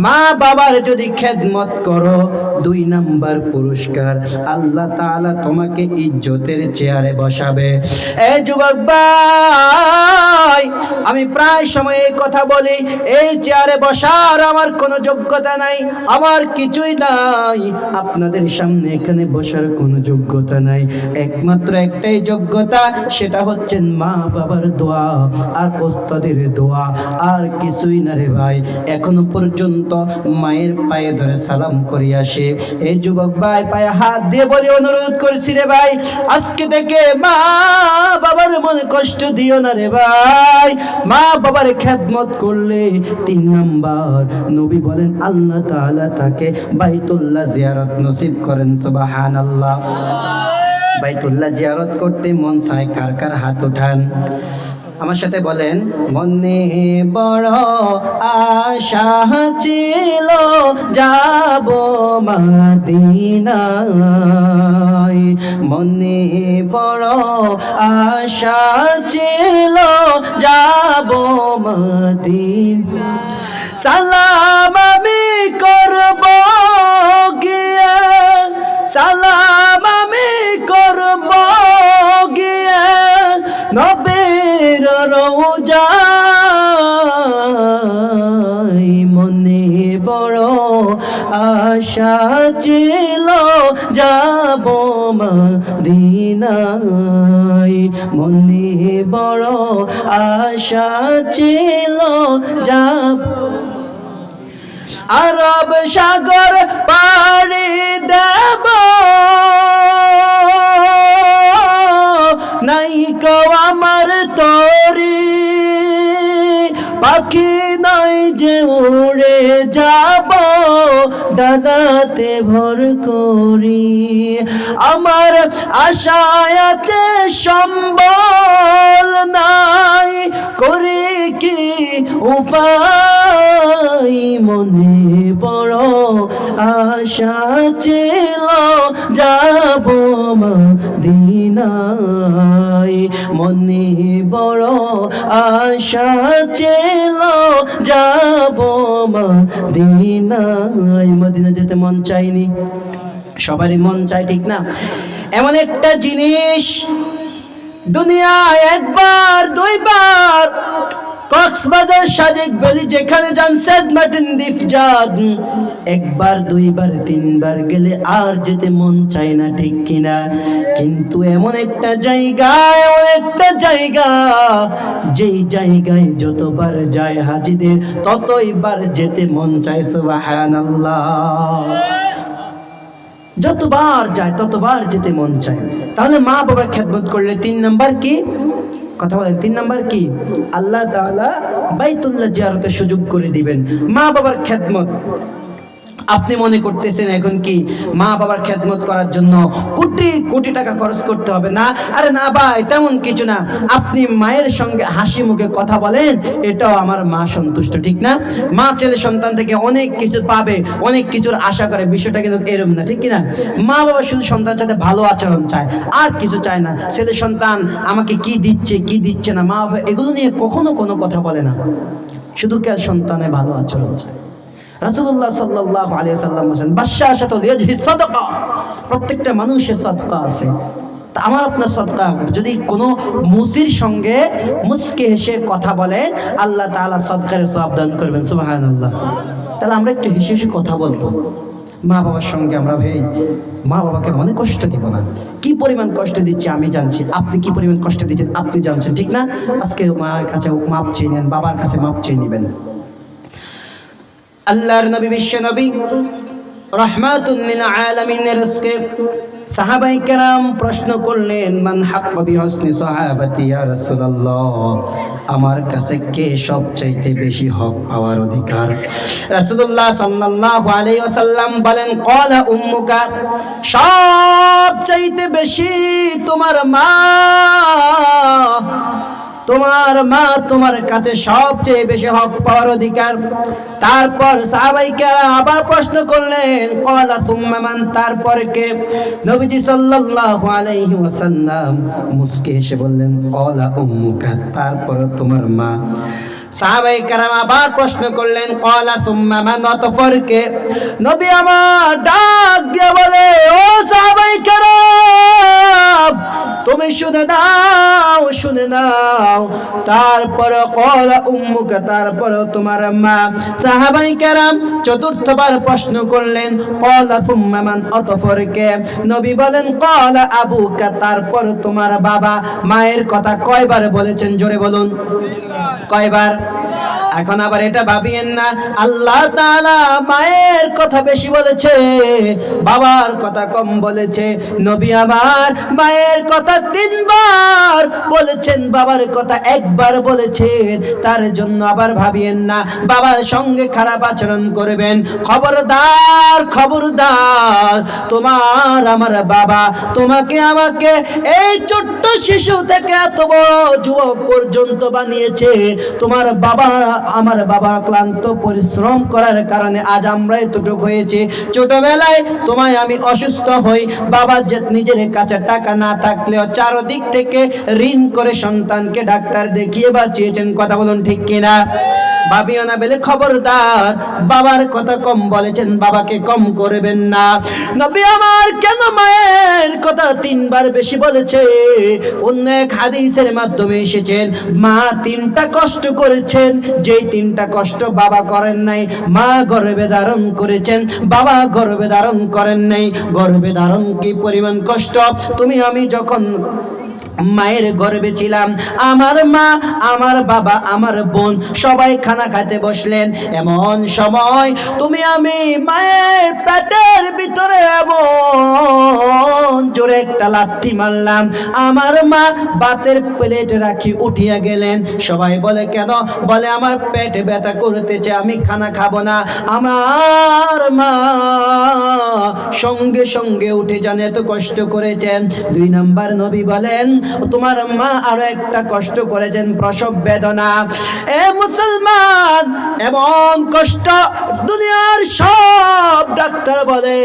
মা বাবার যদি খেদমত করো, 2 নাম্বার পুরস্কার আল্লাহ তাআলা তোমাকে ইজ্জতের চেয়ারে বসাবে। এই যুবক ভাই, আমি প্রায় সময় এই কথা বলি, এই চেয়ারে বসার আমার কোনো যোগ্যতা নাই, আমার কিছুই নাই। আপনাদের সামনে এখানে বসার কোনো যোগ্যতা নাই। একমাত্র একটাই যোগ্যতা, সেটা হচ্ছে মা বাবার দোয়া আর ওস্তাদের দোয়া, আর কিছুই না রে ভাই। এখনো পর্যন্ত মায়ের পায়ে ধরে সালাম করি আসে। এই যুবক ভাই, পায়ে হাত দিয়ে বলি, অনুরোধ করছি রে ভাই, আজকে থেকে মা বাবার মনে কষ্ট দিও না রে ভাই। মা বাবার খেদমত করলে 3 নাম্বার নবী বলেন আল্লাহ তাআলা তাকে বাইতুল্লাহ জিয়ারত নসিব করেন। সুবহানাল্লাহ। বাইতুল্লাহ জিয়ারত করতে মন চায় কার কার? হাত উঠান। আমার সাথে বলেন, মনে বড় আশা ছিল যাব মদিনায়, মনে বড় আশা ছিল যাব মদিনায়। সালাম আমি করব গিয়া, সালাম আমি নবীর রওজায় মনে বড় আশা ছিল যাব মদিনায়, মনে বড় আশা ছিল যাব। আরব সাগর পাড়ি দেব নাই কো আমার তরি, পাখি নাই যে উড়ে যাব ডানাতে ভর করি। আমার আশায় আছে সম্বল নাই, করি কি উপায়, মনে বড় আশা ছিল যাব মদিনায়, মনে বড় আশা ছিল যাব মদিনায়। মদিনা যেতে মন চাইনি, সবারই মন চায় ঠিক না? এমন একটা জিনিস দুনিয়ায় একবার দুইবার কক্সবাজার সাজেক ভ্যালি যেখানে যান সেন্ট মার্টিন দ্বীপ যান, একবার দুইবার তিনবার গেলে আর যেতে মন চায় না ঠিক কিনা? কিন্তু এমন একটা জায়গা, এমন একটা জায়গা যেই জায়গায় যতবার যায় হাজিদের ততইবার যেতে মন চায়। সুবহানাল্লাহ। যতবার যায় ততবার যেতে মন চায়। তাহলে মা বাবার খেদমত করলে 3 নাম্বার কি? কথা বলেন, 3 নাম্বার কি? আল্লাহ তাআলা বাইতুল্লাহ জিয়ারতের সুযোগ করে দিবেন। মা বাবার খেদমত আপনি মনে করতেছেন এখন কি মা বাবার খেদমত করার জন্য কোটি কোটি টাকা খরচ করতে হবে? না, আরে না ভাই, তেমন কিছু না। আপনি মায়ের সঙ্গে হাসি মুখে কথা বলেন, এটাও আমার মা সন্তুষ্ট, ঠিক না? মা ছেলে সন্তান থেকে অনেক কিছু পাবে, অনেক কিছুর আশা করে, বিষয়টা কিন্তু এরকম না, ঠিক কিনা? মা বাবা শুধু সন্তানের সাথে ভালো আচরণ চায়, আর কিছু চায় না। ছেলে সন্তান আমাকে কি দিচ্ছে কি দিচ্ছে না, মা বাবা এগুলো নিয়ে কখনো কোনো কথা বলে না, শুধু কে সন্তানের ভালো আচরণ চায়। রাসূলুল্লাহ সাল্লাল্লাহু আলাইহি ওয়াসাল্লাম বলেন, বাশশাশাতুল ইয়াজহি সাদাকা, প্রত্যেকটা মানুষের সাদকা আছে। তা আমার আপনার সাদকা, যদি কোনো মুসির সঙ্গে মুস্কে হেসে কথা বলেন, আল্লাহ তাআলা সাদকার সওয়াব দান করবেন। সুবহানাল্লাহ। তাহলে আমরা একটু হেসে হেসে কথা বলবো মা বাবার সঙ্গে। আমরা ভাই মা বাবাকে মনে কষ্ট দিব না। কি পরিমাণ কষ্ট দিচ্ছি আমি জানছি, আপনি কি পরিমাণ কষ্ট দিচ্ছেন আপনি জানছেন, ঠিক না? আজকে মায়ের কাছে মাপ চেয়ে নেন, বাবার কাছে মাপ চেয়ে নেবেন। আল্লাহর নবী বিশ্ব নবী রাহমাতুল লিল আলামিনের আজকে সাহাবায়ে কেরাম প্রশ্ন করলেন, মান হাক্কু বিহুসনি সাহাবাতি ইয়া রাসূলুল্লাহ, আমার কাছে কে সবচাইতে বেশি হক পাওয়ার অধিকার? রাসূলুল্লাহ সাল্লাল্লাহু আলাইহি ওয়াসাল্লাম বলেন, ক্বালা উম্মুকা, সবচাইতে বেশি তোমার মা। তোমার মা তোমার কাছে সবচেয়ে বেশি হক পাওয়ার অধিকার। তারপর সাহাবায়ে কেরাম আবার প্রশ্ন করলেন, ক্বালা সুম্মা মান, তারপর কে? নবীজি সাল্লাল্লাহু আলাইহি ওয়াসাল্লাম মুস্কে হেসে বললেন, ক্বালা উম্মুকা, তারপর তোমার মা। সাহাবায়ে কেরাম আবার প্রশ্ন করলেন, ক্বালা সুম্মা মান, অতঃপর কে? নবী আমার ডাক দিয়ে বলে, ও সাহাবায়ে কেরাম, তুমি শুনে নাও, শুনে নাও। তারপর ক্বালা উম্মুকা, তারপর তোমার মা। সাহাবায়ে কেরাম চতুর্থবার প্রশ্ন করলেন, ক্বালা সুম্মা মান, অতঃপর কে? নবী বলেন, ক্বালা আবুকা, তারপর তোমার বাবা। মায়ের কথা কয়বার বলেছেন জোরে বলুন? কয়বার? এখন আবার এটা ভাবিয়েন না আল্লাহ তাআলা মায়ের কথা বেশি বলেছে, বাবার কথা কম বলেছে। নবী আবার মায়ের কথা 3 বার বলেছেন, বাবার কথা 1 বার বলেছেন। তার জন্য আবার ভাবিয়েন না বাবার সঙ্গে খারাপ আচরণ করবেন। খবরদার, খবরদার, তোমার আমার বাবা তোমাকে আমাকে এই ছোট্ট শিশু থেকে এত বড় যুবক পর্যন্ত বানিয়েছে। তোমার বাবা, আমার বাবা ক্লান্ত পরিশ্রম করার কারণে আজ আমরা এতটুকু হয়েছে। ছোটবেলায় তোমায় আমি অসুস্থ হই, বাবা যে নিজের কাছে টাকা না থাকলেও চারদিক থেকে ঋণ করে সন্তানকে ডাক্তার দেখিয়ে বাঁচিয়েছেন। কথা বলুন ঠিক কিনা? ভাবিও না বলে খবরদার, বাবার কথা কম বলেছেন, বাবাকে কম করবেন না। নবী আমার কেন মায়ের কথা তিনবার বেশি বলেছে? অন্য এক হাদিসের মাধ্যমে এসেছেন মা তিনটা কষ্ট করেছেন, যেই তিনটা কষ্ট বাবা করেন নাই। মা গর্ভে ধারণ করেছেন, বাবা গর্ভে ধারণ করেন নাই। গর্ভে ধারণ কি পরিমাণ কষ্ট! তুমি আমি যখন মায়ের গর্ভে ছিলাম, আমার মা, আমার বাবা, আমার বোন সবাই খানা খাইতে বসলেন, এমন সময় তুমি আমি মায়ের পেটের ভিতরে এমন জোরে একটা লাথি মারলাম, আমার মা ভাতের প্লেট রাখি উঠিয়া গেলেন। সবাই বলে কেন? বলে আমার পেটে ব্যথা করতেছে, আমি খানা খাবো না। আমার মা সঙ্গে সঙ্গে উঠে যান, এত কষ্ট করেছেন। 2 নাম্বার নবী বলেন তোমার মা আরো একটা কষ্ট করেছেন, প্রসব বেদনা। এ মুসলমান, এমন কষ্ট দুনিয়ার সব ডাক্তার বলে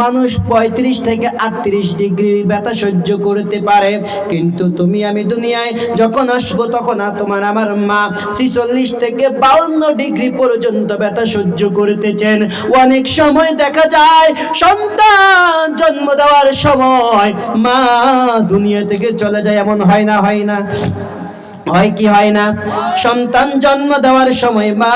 মানুষ 35 থেকে 38 ডিগ্রি ব্যথা সহ্য করতে পারে, কিন্তু তুমি আমি দুনিয়ায় যখন আসবো তখন তোমার আমার মা 46 থেকে 52 ডিগ্রি পর্যন্ত ব্যথা সহ্য করতেছেন। অনেক সময় দেখা যায় সন্তান জন্ম দেওয়ার সময় মা দুনিয়া থেকে চলে যায়, এমন হয় না? হয় না? হয় কি হয় না? সন্তান জন্ম দেওয়ার সময় মা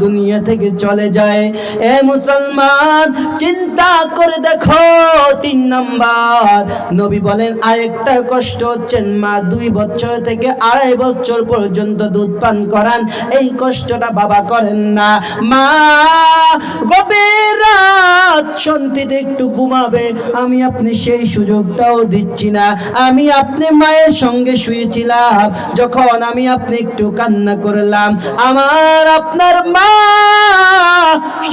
দুনিয়া থেকে চলে যায়। এ মুসলমান, চিন্তা করে দেখো। 3 নাম্বার নবী বলেন আরেকটা কষ্ট হচ্ছে মা 2 বছর থেকে 2.5 বছর পর্যন্ত দুধ পান করান, এই কষ্টটা বাবা করেন না। মা গভীর রাত শান্তিতে একটু ঘুমাবে, আমি আপনি সেই সুযোগটাও দিচ্ছি না। আমি আপনি মায়ের সঙ্গে শুয়েছিলাম, যখন আমি আপনি একটু কান্না করলাম, আমার আপনার মা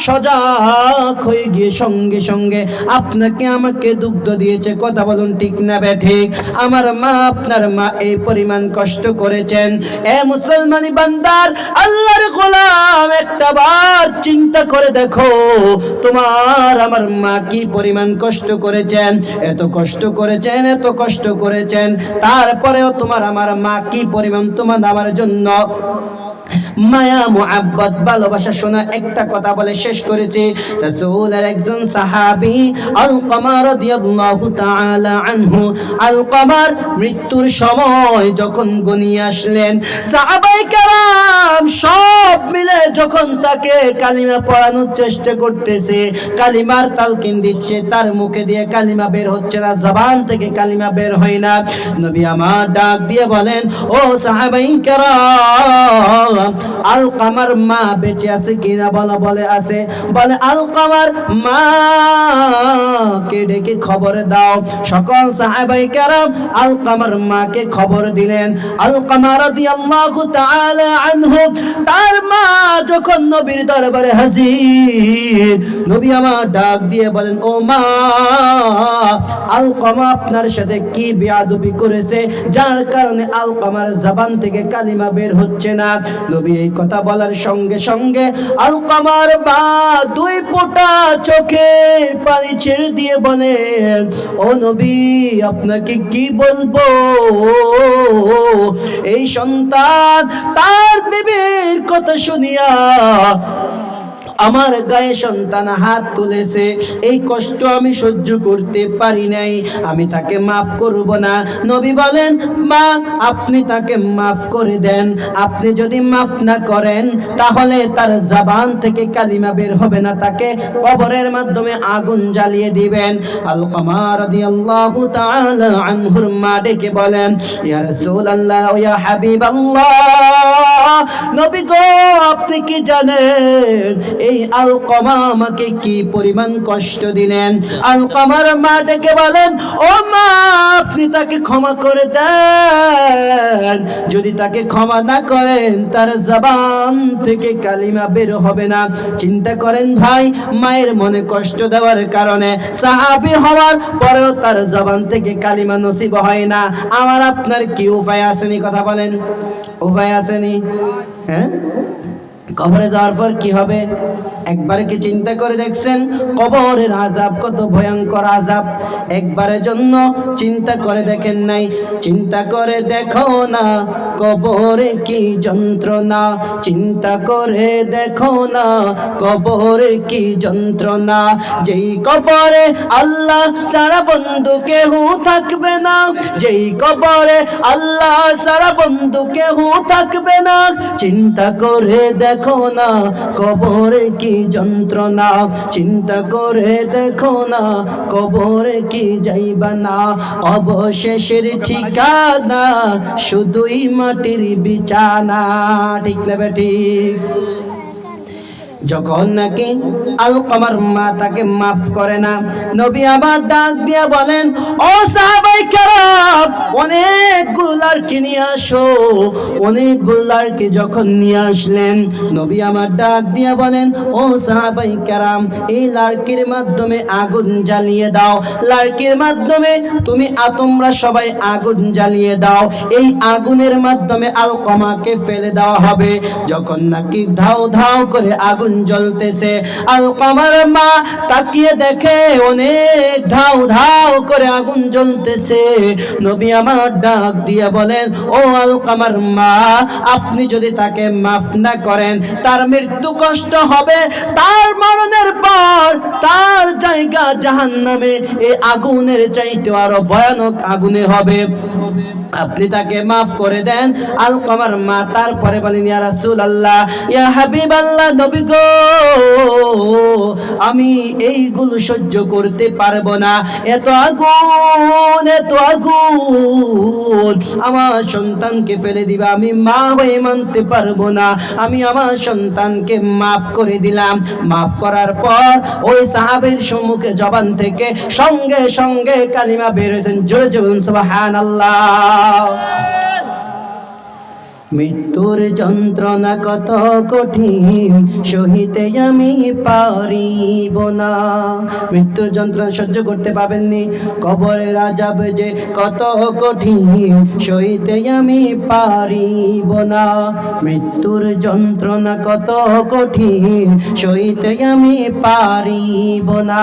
সজাগ হয়ে গিয়ে সঙ্গে সঙ্গে আপনাকে আমাকে দুগ্ধ দিয়েছে। কথা বলুন ঠিক না বেঠিক? আমার মা, আপনার মা এই পরিমাণ কষ্ট করেছেন। এ মুসলমানি বান্দার, আল্লাহর গোলাম, একটা বার চিন্তা করে দেখো তোমার আমার মা কি পরিমাণ কষ্ট করেছেন। এত কষ্ট করেছেন, এত কষ্ট করেছেন, তারপরেও তোমার আমার মা কি পরিমাণ তোমার আমার জন্য মায়া মুহাব্বত ভালোবাসা। শোনা একটা কথা বলে শেষ করেছি। রাসূলের একজন সাহাবী আলকামা রাদিয়াল্লাহু তাআলা আনহু, আলকামার মৃত্যুর সময় যখন গনিয়ে আসলেন, সাহাবায়ে কেরাম সব মিলে যখন তাকে কালিমা পড়ানোর চেষ্টা করতেছে, কালিমার তালকিন দিচ্ছে, তার মুখে দিয়ে কালিমা বের হচ্ছে না, জবান থেকে কালিমা বের হয় না। নবী আমার ডাক দিয়ে বলেন, ও সাহাবায়ে কেরাম, আলকামার মা বেঁচে আছে কিনা? বলে আছে। বলে আলকামার মা কে ডেকে খবর দাও। সকল সাহাবায়ে কেরাম আলকামার মাকে খবর দিলেন। আলকামা রাদিয়াল্লাহু তাআলা আনহু, তার মা যখন নবীর দরবারে হাজির, নবী আমার ডাক দিয়ে বলেন, ও মা, আলকামা আপনার সাথে কি বেয়াদবি করেছে যার কারণে আলকামার জবান থেকে কালিমা বের হচ্ছে না? নবী এই কথা বলার সঙ্গে সঙ্গে আলকামার মা 2 ফোঁটা চোখের পানি ছেড়ে দিয়ে বলেন, ও নবী, আপনাকে কি বলবো? এই সন্তান তার বিবির কথা শুনিয়া আমার গায়ে সন্তান হাত তুলেছে, এই কষ্ট আমি সহ্য করতে পারি নাই, আমি তাকে মাফ করব না। নবী বলেন, মা, আপনি তাকে মাফ করে দেন। আপনি যদি মাফ না করেন তাহলে তার জবান থেকে কালিমা বের হবে না, তাকে কবরের মাধ্যমে আগুন জ্বালিয়ে দিবেন। আলকামা রাদিয়াল্লাহু তাআলা আনহুর মা ডেকে বলেন, ইয়া রাসূলুল্লাহ, ইয়া হাবিবাল্লাহ, নবী গো, আপনি কি জানেন এই আলকামা আমাকে কি পরিমাণ কষ্ট দিলেন? আলকামার মা ডেকে বলেন, ও মা, আপনি তাকে ক্ষমা করে দেন। যদি তাকে ক্ষমা না করেন তার জবান থেকে কালিমা বের হবে না। চিন্তা করেন ভাই, মায়ের মনে কষ্ট দেওয়ার কারণে সাহাবী হওয়ার পরেও তার জবান থেকে কালিমা নসিব হয় না। আমার আপনার কি উপায় আসেনি? কথা বলেন, উপায় আসেনি? হ্যাঁ, কবরে যাওয়ার পর কি হবে? একবারে কি চিন্তা করে দেখছেন কবরের আযাব কত ভয়ঙ্কর আযাব? একবারের জন্য চিন্তা করে দেখেন নাই? চিন্তা করে দেখো না কবরে কি যন্ত্রণা, চিন্তা করে দেখো না কবরে কি যন্ত্রণা। যেই কবরে আল্লাহ সারা বন্ধু কেউ থাকবে না, যেই কবরে আল্লাহ সারা বন্ধু কেউ থাকবে না, চিন্তা করে দেখো না কবরে কি যন্ত্রণা, চিন্তা করে দেখো না কবরে কি যাইবা না। অবশেষের ঠিকানা শুধুই মাটির বিছানা। ঠিক না ঠিক? যখন নাকি আলকামার মা তাকে মাফ করে না, নবী আবার ডাক দিয়ে বলেন, ও সাহাবায়ে কেরাম, অনেকগুলো লাড়কি নিয়ে আসো। অনেকগুলো লাড়কি যখন নিয়ে আসলেন, নবী আমার ডাক দিয়ে বলেন, ও সাহাবায়ে কেরাম, এই লাড়কির মাধ্যমে আগুন জ্বালিয়ে দাও, লাড়কির মাধ্যমে তোমরা সবাই আগুন জ্বালিয়ে দাও। এই আগুনের মাধ্যমে আলকামাকে ফেলে দেওয়া হবে। যখন নাকি ধাও ধাও করে আগুন জ্বলতেছে, আলকামার মা তাকিয়ে দেখে অনেক ধাও ধাও করে আগুন জ্বলতেছে। নবী আমার ডাক দিয়ে বলেন, ও আলকামার মা, আপনি যদি তাকে মাফ না করেন তার মৃত্যু কষ্ট হবে, তার মরণের পর তার জায়গা জাহান্নামে, এই আগুনের চাইতে আরো ভয়ানক আগুনে হবে। আপনি তাকে মাফ করে দেন। আলকামার মা তারপরে বলেন, ইয়া রাসূলুল্লাহ, ইয়া হাবিবাল্লাহ, নবী গো, আমি এইগুলো সহ্য করতে পারবো না। এত আগুন, এত আগুন, আমার সন্তানকে ফেলে দিবা, আমি মা হয়ে মানতে পারবো না। আমি আমার সন্তানকে মাফ করে দিলাম। মাফ করার পর ওই সাহাবীর সম্মুখে জবান থেকে সঙ্গে সঙ্গে কালিমা বের হয়েছেন। জোরে জোরে সুবহানাল্লাহ। মৃত্যুর যন্ত্রণা কত কঠিন, সহিতে আমি পারিব না। মৃত্যুর যন্ত্রণা সহ্য করতে পাবেননি? কবরের আযাব যে কত কঠিন, সহিতে আমি পারিব না। মৃত্যুর যন্ত্রণা কত কঠিন, সহিতে আমি পারিব না।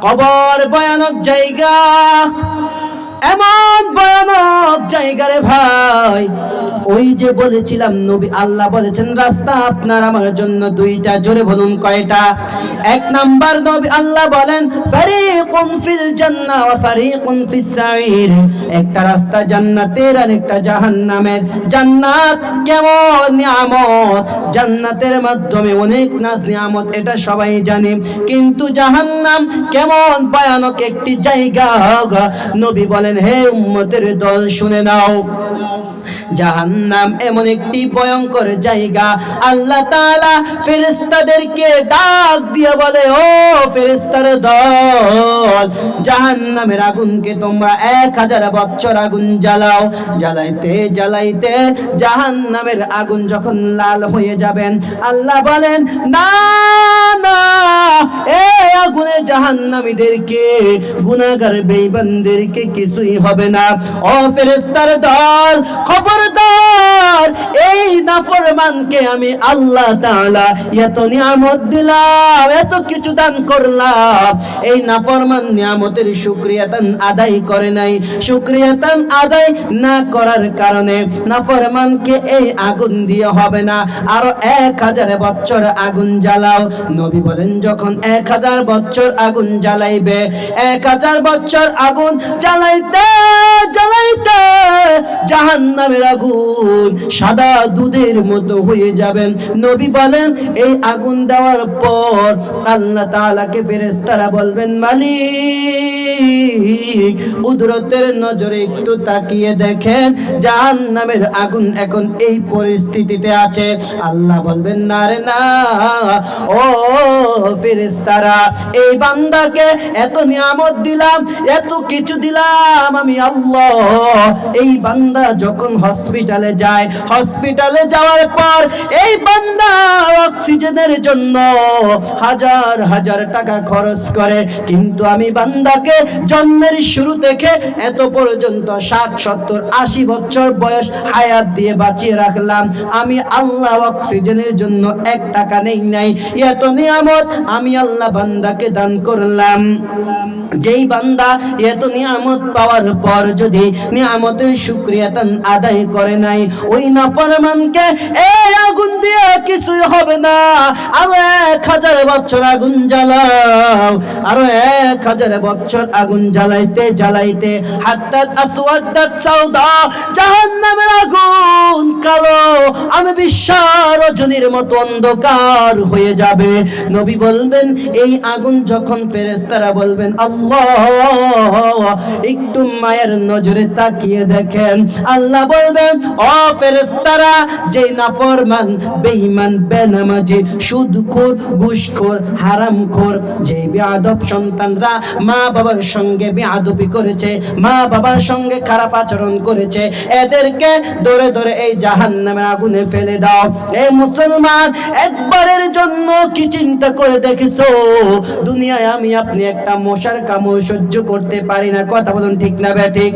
কবর ভয়ানক জায়গা, এমন ভয়ানক জায়গা রে ভাই। ওই যে বলেছিলাম, নবী আল্লাহ বলেছেন রাস্তা আপনার আমার জন্য দুইটা। জোরে বলুন কয়টা? এক নাম্বার, নবী আল্লাহ বলেন, ফারিকুন ফিল জান্নাহ ওয়া ফারিকুন ফিস সাঈর। একটা রাস্তা জান্নাতের আর একটা জাহান্নামের। জান্নাত কেমন নিয়ামত, জান্নাতের মাধ্যমে অনেক নাজ নিয়ামত, এটা সবাই জানে। কিন্তু জাহান্নাম কেমন ভয়ানক একটি জায়গা। নবী বলেন, হে উম্মতের দল, শুনে নাও, জাহান্নাম এমন একটি ভয়ঙ্কর জায়গা। আল্লাহ তাআলা ফেরেশতাদেরকে ডাক দিয়ে বলে, ও ফেরেশতার দল, জাহান্নামের আগুনকে তোমরা 1000 বছর আগুন জ্বালাও। জ্বালাইতে জ্বালাইতে জাহান্নামের আগুন যখন লাল হয়ে যাবেন, আল্লাহ বলেন, না না, এই আগুনে জাহান্নামীদেরকে, গুনাহগার বেঈমানদেরকে কিছুই হবে না। ও ফেরেশতার দল, খবরদার, এই নাফরমানকে আমি আল্লাহ তাআলা এত নিয়ামত দিলাম, এত কিছু দান করলাম, এই নাফরমান নিয়ামতের শুকরিয়াতান আদায় করে নাই। শুকরিয়াতান আদায় না করার কারণে নাফরমানকে এই আগুন দিয়ে হবে না, আরো 1000 বছর আগুন জ্বালাও। নবী বলেন, যখন 1000 বছর আগুন জ্বালাইবে, 1000 বছর আগুন জ্বালাইতে জ্বালাইতে জাহান্নামের আগুন সাদা দুধের মতো হয়ে যাবেন। নবী বলেন, এই আগুন দেওয়ার পর আল্লাহ তাআলাকে ফেরেশতারা বলবেন, মালিক, কুদরতের নজরে একটু তাকিয়ে দেখেন জাহান্নামের আগুন এখন এই পরিস্থিতিতে আছে। আল্লাহ বলবেন, না রে না, ও ফেরেশতারা, এই বান্দাকে এত নিয়ামত দিলাম, এত কিছু দিলাম আমি আল্লাহ। এই বান্দা যখন হসপিটালে যায়, হসপিটালে যাওয়ার পর এই বান্দা অক্সিজেনের জন্য হাজার হাজার টাকা খরচ করে, কিন্তু আমি বান্দাকে জন্মের শুরু থেকে এত পর্যন্ত 60, 70, 80 বছর বয়স হায়াত দিয়ে বাঁচিয়ে রাখলাম। আমি আল্লাহ অক্সিজেনের জন্য 1 টাকা নেই নাই। এত নিয়ামত আমি আল্লাহ বান্দাকে দান করলাম। যেই বান্দা এত নিয়ামত পাওয়ার পর যদি নিয়ামতের শুকরিয়া আদায় করে নাই, ওই নাফরমানকে এই আগুন দিয়ে কিছুই হবে না। আরো 1000 বছর আগুন জ্বালাও, আরো 1000 বছর আগুন জ্বালাইতে জ্বালাইতে হাত্তাত আসওয়াদাত সাউদা, জাহান্নামের আগুন কালো আমি বিশ্বার রজনীর মতো অন্ধকার হয়ে যাবে। নবী বলবেন এই আগুন যখন ফেরেশতারা বলবেন আল্লাহ একটু মায়ের নজরে তাকিয়ে দেখেন, আল্লাহ বলবেন ও ফেরেশতারা, যেই নাফরমান বেঈমান বেনামাজি সুদখোর ঘুষখোর হারামখোর যেই বেয়াদব সন্তানরা মা বাবার সঙ্গে বেয়াদবি করেছে, মা বাবার সঙ্গে খারাপ আচরণ করেছে, এদেরকে ধরে ধরে এই জাহান্নামের আগুনে ফেলে দাও। এই মুসলমান, একবারের জন্য কি চিন্তা করে দেখেছো দুনিয়ায় আমি আপনি একটা মশার কামড় সহ্য করতে পারি না? কথা বলুন ঠিক না ব্যাঠিক?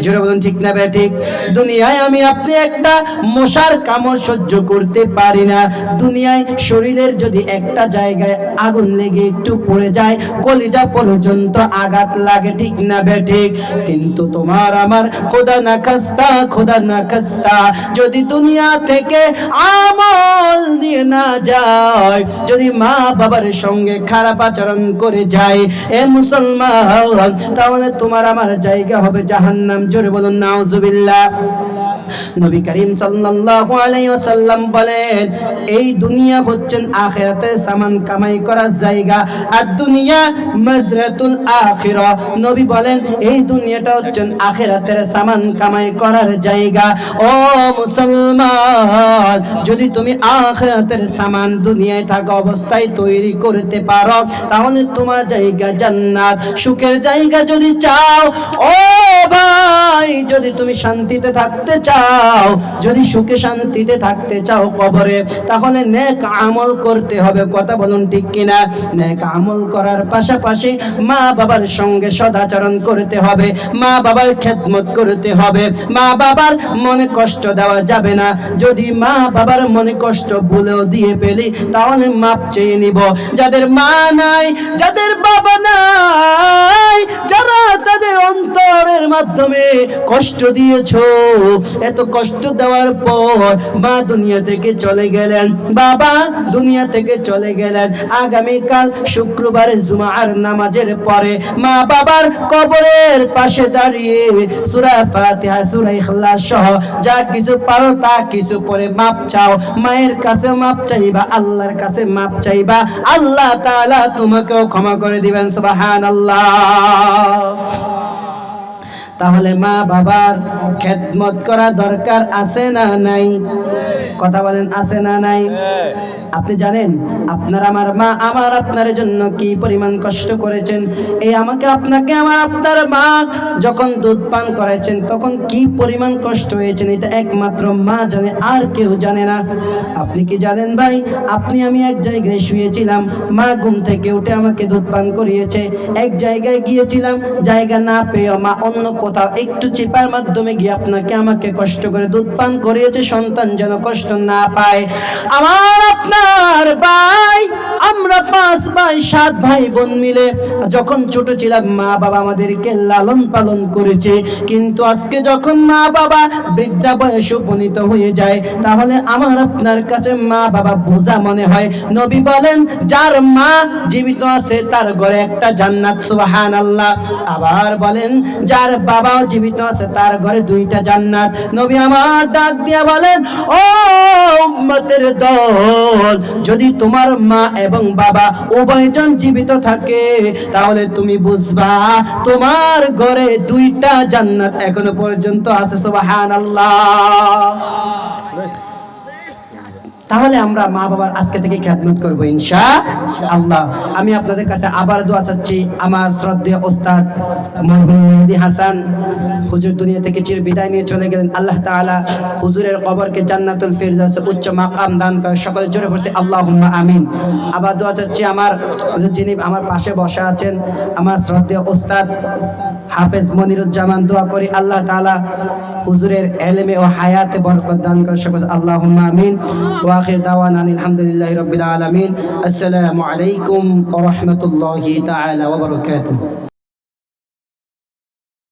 জোরে বলুন ঠিক না ব্যাঠিক? দুনিয়ায় আমি আপনি একটা মশার কামড় সহ্য করতে পারি না। দুনিয়ায় শরীরের যদি একটা জায়গায় আগুন লেগে একটু পড়ে যায় কলিজা পর্যন্ত আঘাত লাগে, ঠিক না ব্যাঠিক? কিন্তু তোমার আমার খোদা না খাস্তা যদি দুনিয়া থেকে আমল নিয়ে না যায়, যদি মা বাবার সঙ্গে খারাপ আচরণ করে যায় এ মুসলমান, তাহলে তোমার আমার জায়গা হবে জাহান্নাম। জোরে বলুন নাউজুবিল্লাহ। নবী করিম সাল্লাল্লাহু আলাইহি ওয়াসাল্লাম বলেন এই দুনিয়া হচ্ছেন আখিরাতের সামান কামাই করার জায়গা, আর দুনিয়া মাজরাতুল আখিরা। নবী বলেন এই দুনিয়াটা হচ্ছেন আখিরাতের সামান কামাই করার জায়গা। ও মুসলমান, যদি তুমি আখিরাতের সামান দুনিয়ায় থাকা অবস্থায় তৈরি করতে পারো তাহলে তোমার জায়গা জান্নাত। সুখের জায়গা যদি চাও ও ভাই, যদি তুমি শান্তিতে থাকতে চাও, যদি সুখে শান্তিতে থাকতে চাও কবরে, তাহলে নেক আমল করতে হবে। কথা বলুন ঠিক কিনা? নেক আমল করার পাশাপাশি মা বাবার সঙ্গে সদাচরণ করতে হবে, মা বাবার খেদমত করতে হবে, মা বাবার মনে কষ্ট দেওয়া যাবে না। যদি মা বাবার মনে কষ্ট ভুলেও দিয়ে পেলি তাহলে মাপ চেয়ে নিব। যাদের মা নাই, যাদের বাবা নাই, যারা তাদের অন্তরের মাধ্যমে কষ্ট দিয়েছো, এত কষ্ট দেওয়ার পর মা দুনিয়া থেকে চলে গেলেন, বাবা দুনিয়া থেকে চলে গেলেন, আগামীকাল শুক্রবারে জুমার নামাজের পরে মা বাবার কবরের পাশে দাঁড়িয়ে সূরা ফাতিহা, সূরা ইখলাস সহ যা কিছু পারো তা কিছু পড়ে মাপ চাও। মায়ের কাছে মাপ চাইবা, আল্লাহর কাছে মাপ চাইবা, আল্লাহ তাআলা তোমাকেও ক্ষমা করে দিবেন। সুবহানাল্লাহ। তাহলে মা বাবার খেদমত করা দরকার আছে না নাই? কথা বলেন আছে না নাই? আপনি জানেন আপনার আমার মা আমার আপনার জন্য কি পরিমাণ কষ্ট করেছেন? এই আমাকে আপনাকে আমার আপনার মা যখন দুধ পান করেছেন তখন কি পরিমাণ কষ্ট হয়েছেন এটা একমাত্র মা জানে, আর কেউ জানে না। আপনি কি জানেন ভাই? আপনি আমি এক জায়গায় শুয়েছিলাম, মা ঘুম থেকে উঠে আমাকে দুধ পান করিয়েছে। এক জায়গায় গিয়েছিলাম, জায়গা না পেয়ে মা অন্য কোথাও একটু চিপার মাধ্যমে গিয়ে আপনাকে আমাকে কষ্ট করে দুধ পান করিয়েছে, সন্তান যেন কষ্ট না পায়। আমার আপনার ভাই, আমরা 5 ভাই 7 ভাই বোন মিলে যখন ছোট ছিলাম মা বাবা আমাদেরকে লালন পালন করেছে, কিন্তু আজকে যখন মা বাবা বৃদ্ধা বয়সে উপনীত হয়ে যায় তাহলে আমার আপনার কাছে মা বাবা বোঝা মনে হয়। নবী বলেন যার মা জীবিত আছে তার ঘরে একটা জান্নাত। সুবহানাল্লাহ। আবার বলেন যার বাবাও জীবিত আছে তার ঘরে 2টা জান্নাত। নবী আমার ডাক দিয়া বলেন ও উম্মতের দল, যদি তোমার মা এবং বাবা উভয়জন জীবিত থাকে তাহলে তুমি বুঝবা তোমার ঘরে 2টা জান্নাত এখনো পর্যন্ত আছে। সুবহানাল্লাহ। তাহলে আমরা মা বাবার আজকে থেকে খেদমত করবো ইনশাআল্লাহ। আল্লাহ আমি আপনাদের কাছে আবার দোয়া চাচ্ছি আমার শ্রদ্ধেয় ওস্তাদ মরহুম মেহেদী হাসান হুজুর দুনিয়া থেকে চির বিদায় নিয়ে চলে গেলেন। আল্লাহ তাআলা হুজুরের কবরকে জান্নাতুল ফিরদাউস উচ্চ মাকাম দান করে। সকলে জোরে পড়ছি আল্লাহুম্মা আমিন। আবার দোয়া চাচ্ছি আমার যিনি আমার পাশে বসা আছেন আমার শ্রদ্ধেয় ওস্তাদ হাফেজ মনিরুজ্জামান, দোয়া করি আল্লাহ তাআলা হুজুরের ইলমে ও হায়াতে বরকত দান করে। সকলে আল্লাহুম্মা আমিন। ওয়া আখির দাওয়ানা আলহামদুলিল্লাহি রাব্বিল আলামিন। আসসালামু আলাইকুম ওয়া রাহমাতুল্লাহি তাআলা ওয়া বারাকাতুহু।